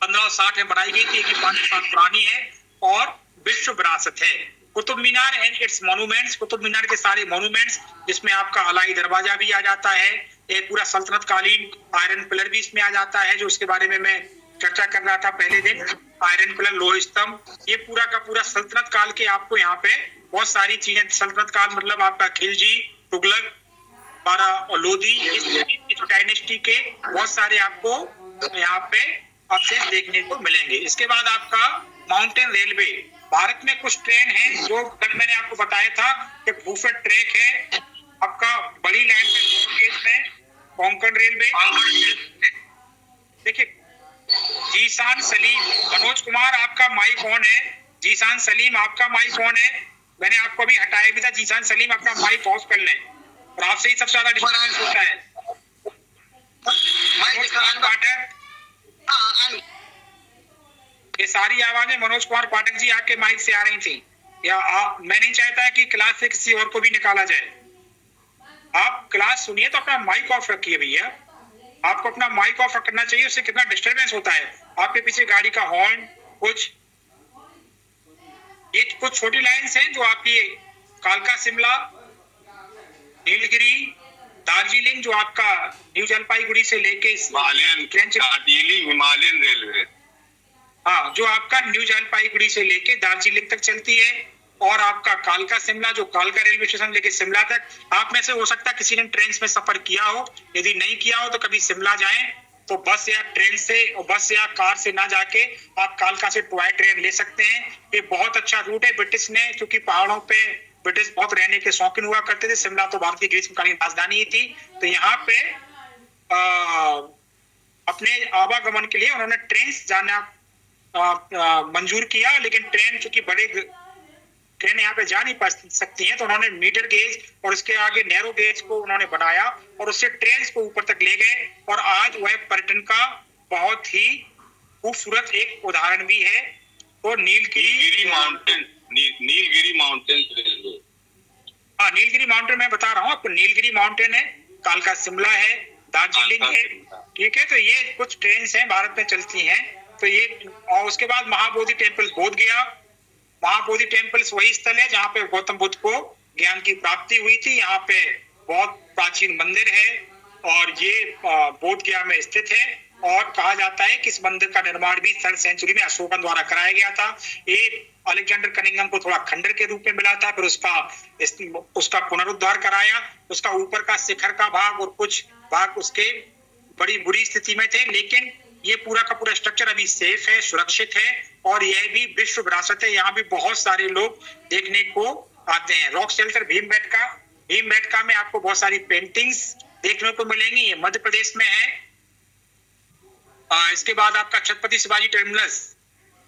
1560 में बनाई गई थी, 500 साल पुरानी है और विश्व विरासत है। Qutub Minar and it's monuments, Qutub Minar के सारे मॉन्यूमेंट्स, जिसमें आपका अलाई दरवाजा भी आ जाता है, एक पूरा सल्तनत कालीन आयरन पिलर भी इसमें आ जाता है, जो उसके बारे में मैं चर्चा कर रहा था पहले दिन। आयरन पिलर, लोह स्तंभ, ये पूरा का पूरा सल्तनत काल के आपको यहाँ पे बहुत सारी चीजें, सल्तनत काल मतलब आपका खिलजी, तुगलक, बारा और लोधी, इस डायनेस्टी के बहुत सारे आपको यहाँ पे अवशेष देखने को मिलेंगे। इसके बाद आपका माउंटेन रेलवे, भारत में कुछ ट्रेन है जो कल मैंने आपको बताया था कि बुफेट ट्रैक है आपका बड़ी लाइन पे, 2 केस में कोंकण रेलवे। देखिए जीशान सलीम, मनोज कुमार आपका माइक ऑन है, जीशान सलीम आपका माइक ऑन है, मैंने आपको अभी हटाया भी था। जीशान सलीम अपना माइक ऑफ कर लें, और आपसे ही सबसे ज्यादा डिस्टर्बेंस होता है। मनोज कुमार पाठक, ये सारी आवाजें मनोज कुमार पाठक जी आपके माइक से आ रही थी, या मैं नहीं चाहता कि क्लास से किसी और को भी निकाला जाए। आप क्लास सुनिए तो अपना माइक ऑफ रखिए भैया, आपको अपना माइक ऑफ करना चाहिए, उससे कितना डिस्टरबेंस होता है। आपके पीछे गाड़ी का हॉर्न, ये कुछ छोटी लाइंस हैं जो आपकी कालका शिमला, नीलगिरी, दार्जिलिंग, जो आपका न्यू जलपाईगुड़ी से लेके हिमालयन रेलवे, हाँ, जो आपका न्यू जलपाईगुड़ी से लेके दार्जिलिंग तक चलती है, और आपका कालका शिमला, जो कालका रेलवे स्टेशन लेके शिमला तक। आप में से हो सकता है किसी ने ट्रेन में सफर किया हो, यदि नहीं किया हो तो कभी शिमला जाएं तो बस या ट्रेन से, और बस या कार से ना जाके आप कालका से टॉय ट्रेन ले सकते हैं। ये बहुत अच्छा रूट है। ब्रिटिश ने, क्योंकि पहाड़ों पे ब्रिटिश बहुत रहने के शौकीन हुआ करते थे, शिमला तो भारत की ग्रीष्मकालीन राजधानी ही थी, तो यहाँ पे अपने आवागमन के लिए उन्होंने ट्रेन जाना मंजूर किया। लेकिन ट्रेन चूंकि बड़े ट्रेन यहाँ पे जा नहीं पा सकती हैं, तो उन्होंने मीटर गेज और उसके आगे नैरो गेज को उन्होंने बनाया, और उससे ट्रेन को ऊपर तक ले गए, और आज वह पर्यटन का बहुत ही खूबसूरत एक उदाहरण भी है। तो Nilgiri mountain, Nilgiri mountain railway, हाँ, नीलगिरी माउंटेन मैं बता रहा हूँ आपको, नीलगिरी माउंटेन है, कालका शिमला है, दार्जिलिंग है, ठीक है। तो ये कुछ ट्रेन हैं भारत में चलती हैं। तो ये, और उसके बाद महाबोधि टेम्पल बोध गया। महाबोधि टेम्पल्स वही स्थल है जहाँ पे गौतम बुद्ध को ज्ञान की प्राप्ति हुई थी। यहाँ पे बहुत प्राचीन मंदिर है, और ये बोध गया में स्थित है, और कहा जाता है कि इस मंदिर का निर्माण भी 3rd सेंचुरी में अशोकन द्वारा कराया गया था। ये अलेक्जेंडर कनिंघम को थोड़ा खंडर के रूप में मिला था, फिर उसका पुनरुद्धार कराया। उसका ऊपर का शिखर का भाग और कुछ भाग उसके बड़ी बुरी स्थिति में थे, लेकिन ये पूरा का पूरा स्ट्रक्चर अभी सेफ है, सुरक्षित है, और यह भी विश्व विरासत है। यहाँ भी बहुत सारे लोग देखने को आते हैं। रॉक शेल्टर भीमबेटका में आपको बहुत सारी पेंटिंग्स देखने को मिलेंगी। ये मध्य प्रदेश में है। इसके बाद आपका छत्रपति शिवाजी टर्मिनस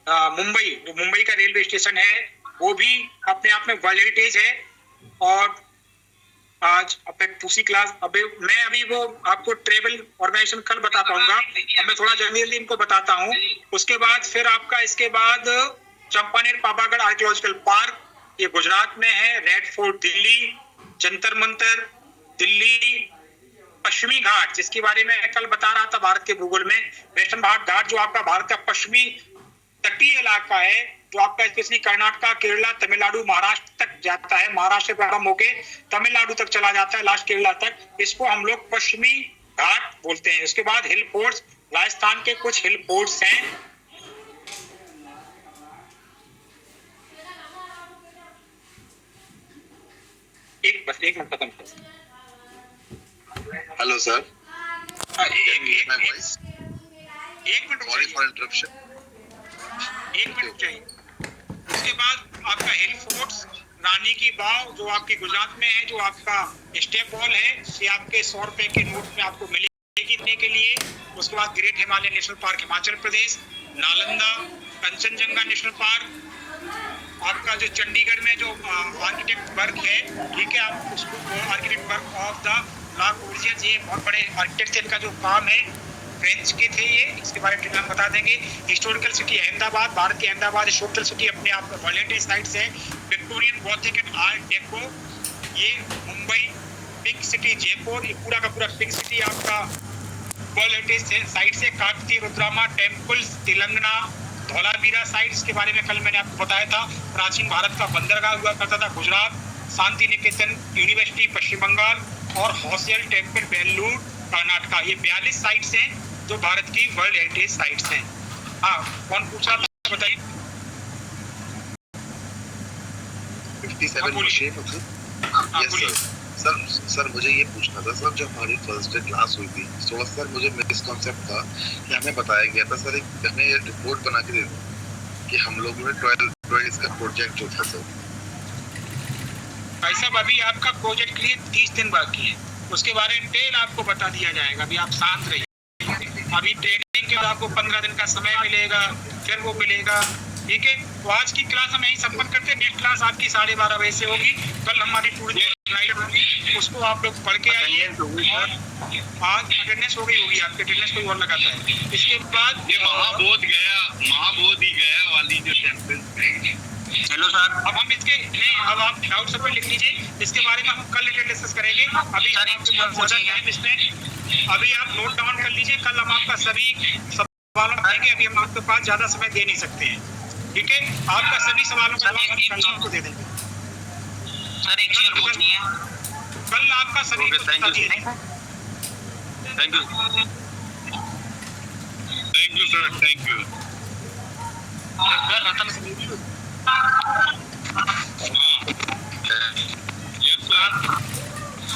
मुंबई, जो मुंबई का रेलवे स्टेशन है, वो भी अपने आप में वर्ल्ड हेरिटेज है। और आज अब दूसरी क्लास, मैं अभी वो आपको ट्रेवल ऑर्गेनाइजेशन कल बता पाऊंगा, अब मैं थोड़ा जल्दी इनको बताता हूँ। उसके बाद फिर आपका इसके बाद चंपानेर पावागढ़ आर्कियोलॉजिकल पार्क, ये गुजरात में है। रेड फोर्ट दिल्ली, जंतर मंतर दिल्ली, पश्चिमी घाट जिसके बारे में कल बता रहा था भारत के भूगोल में, वेस्टर्न घाट जो आपका भारत का पश्चिमी तटीय इलाका है, जो आपका स्पेशली कर्नाटका, केरला, तमिलनाडु, महाराष्ट्र तक जाता है, महाराष्ट्र से प्रारंभ होके तमिलनाडु तक चला जाता है, लास्ट केरला तक, इसको हम लोग पश्चिमी घाट बोलते हैं। उसके बाद हिल फोर्ट्स, राजस्थान के कुछ हिल फोर्ट्स हैं। एक मिनट खत्म कर। हेलो सर, एक मिनट सॉरी फॉर इंटरप्शन। एक मिनट चाहिए। उसके बाद आपका हिल फोर्ट्स, रानी की बाव जो आपकी गुजरात में है, जो आपका स्टेप वॉल है, ये आपके 100 रुपए के नोट में आपको मिलेगी देखने के लिए। उसके बाद great Himalaya national park Himachal Pradesh, Nalanda, Kanchenjunga national park, आपका जो चंडीगढ़ में जो आर्किटेक्ट वर्क है, ठीक है, आप उसको आर्किटेक्ट वर्क ऑफ द ला कोर्जियस, ये बहुत बड़े आर्किटेक्चर का जो काम है, फ्रेंच के थे ये, इसके बारे में हम बता देंगे। हिस्टोरिकल सिटी अहमदाबाद, भारत की अहमदाबाद हिस्टोरिकल सिटी अपने आप में वर्ल्ड हेरिटेज साइट्स है। Victorian Gothic and art deco, ये मुंबई। पिंक सिटी जयपुर, ये पूरा का पूरा पिंक सिटी आपका वर्ल्ड हेरिटेज साइट से। काकतीय रुद्रामा टेम्पल्स तेलंगाना, धौलावीरा साइट, इसके बारे में कल मैंने आपको बताया था, प्राचीन भारत का बंदरगाह हुआ करता था गुजरात। शांति निकेतन यूनिवर्सिटी पश्चिम बंगाल, और हॉसियल टेम्पल बेलूर कर्नाटका, ये 42 साइट्स हैं जो भारत की वर्ल्ड हेरिटेज साइट्स हैं। हाँ, कौन पूछ रहा था बताइए। 57 सर, मुझे ये पूछना था सर, जब हमारी फर्स्ट डे क्लास हुई थी, थोड़ा सर मुझे मिसकॉन्सेप्ट था कि हमें बताया गया था सर, एक हमें रिपोर्ट बना के दे दो कि हम लोगों ने 12 का प्रोजेक्ट जो था सर। भाई साहब, अभी आपका प्रोजेक्ट के लिए 30 दिन बाकी है, उसके बारे में डिटेल आपको बता दिया जाएगा। अभी आप शांत रहिए, अभी ट्रेनिंग के बाद आपको 15 दिन का समय मिलेगा, फिर वो मिलेगा, ठीक है। तो आज की क्लास हम यही संपन्न करते हैं। नेक्स्ट क्लास आपकी 12:30 बजे से होगी। कल हमारी पूरी नाइट होगी, उसको आप लोग पढ़ के आइए। आज अटेंडेंस हो गई होगी आपकी, अटेंडेंस कोई और लगाता है। इसके बाद ये महाबोध ही गया वाली जो टेम्पल। हेलो सर, अब हम इसके नहीं, अब आप डाउट सब लिख लीजिए, इसके बारे में हम कल डिस्कस करेंगे। अभी अभी आप नोट डाउन कर लीजिए, कल हम आपका सभी सवालों देंगे। अभी हम आपके पास ज्यादा समय दे नहीं सकते हैं, ठीक है। आपका सभी सवालों का जवाब हम कल आपको दे देंगे। सर एक चीज पूछनी है, कल आपका सभी thank you sir, thank you. Yes sir,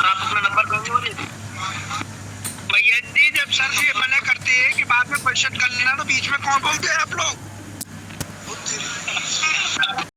आप अपना नंबर दोगे भैया जी। जब सर ये मना करते हैं कि बाद में क्वेश्चन कर लेना, तो बीच में कौन बोलते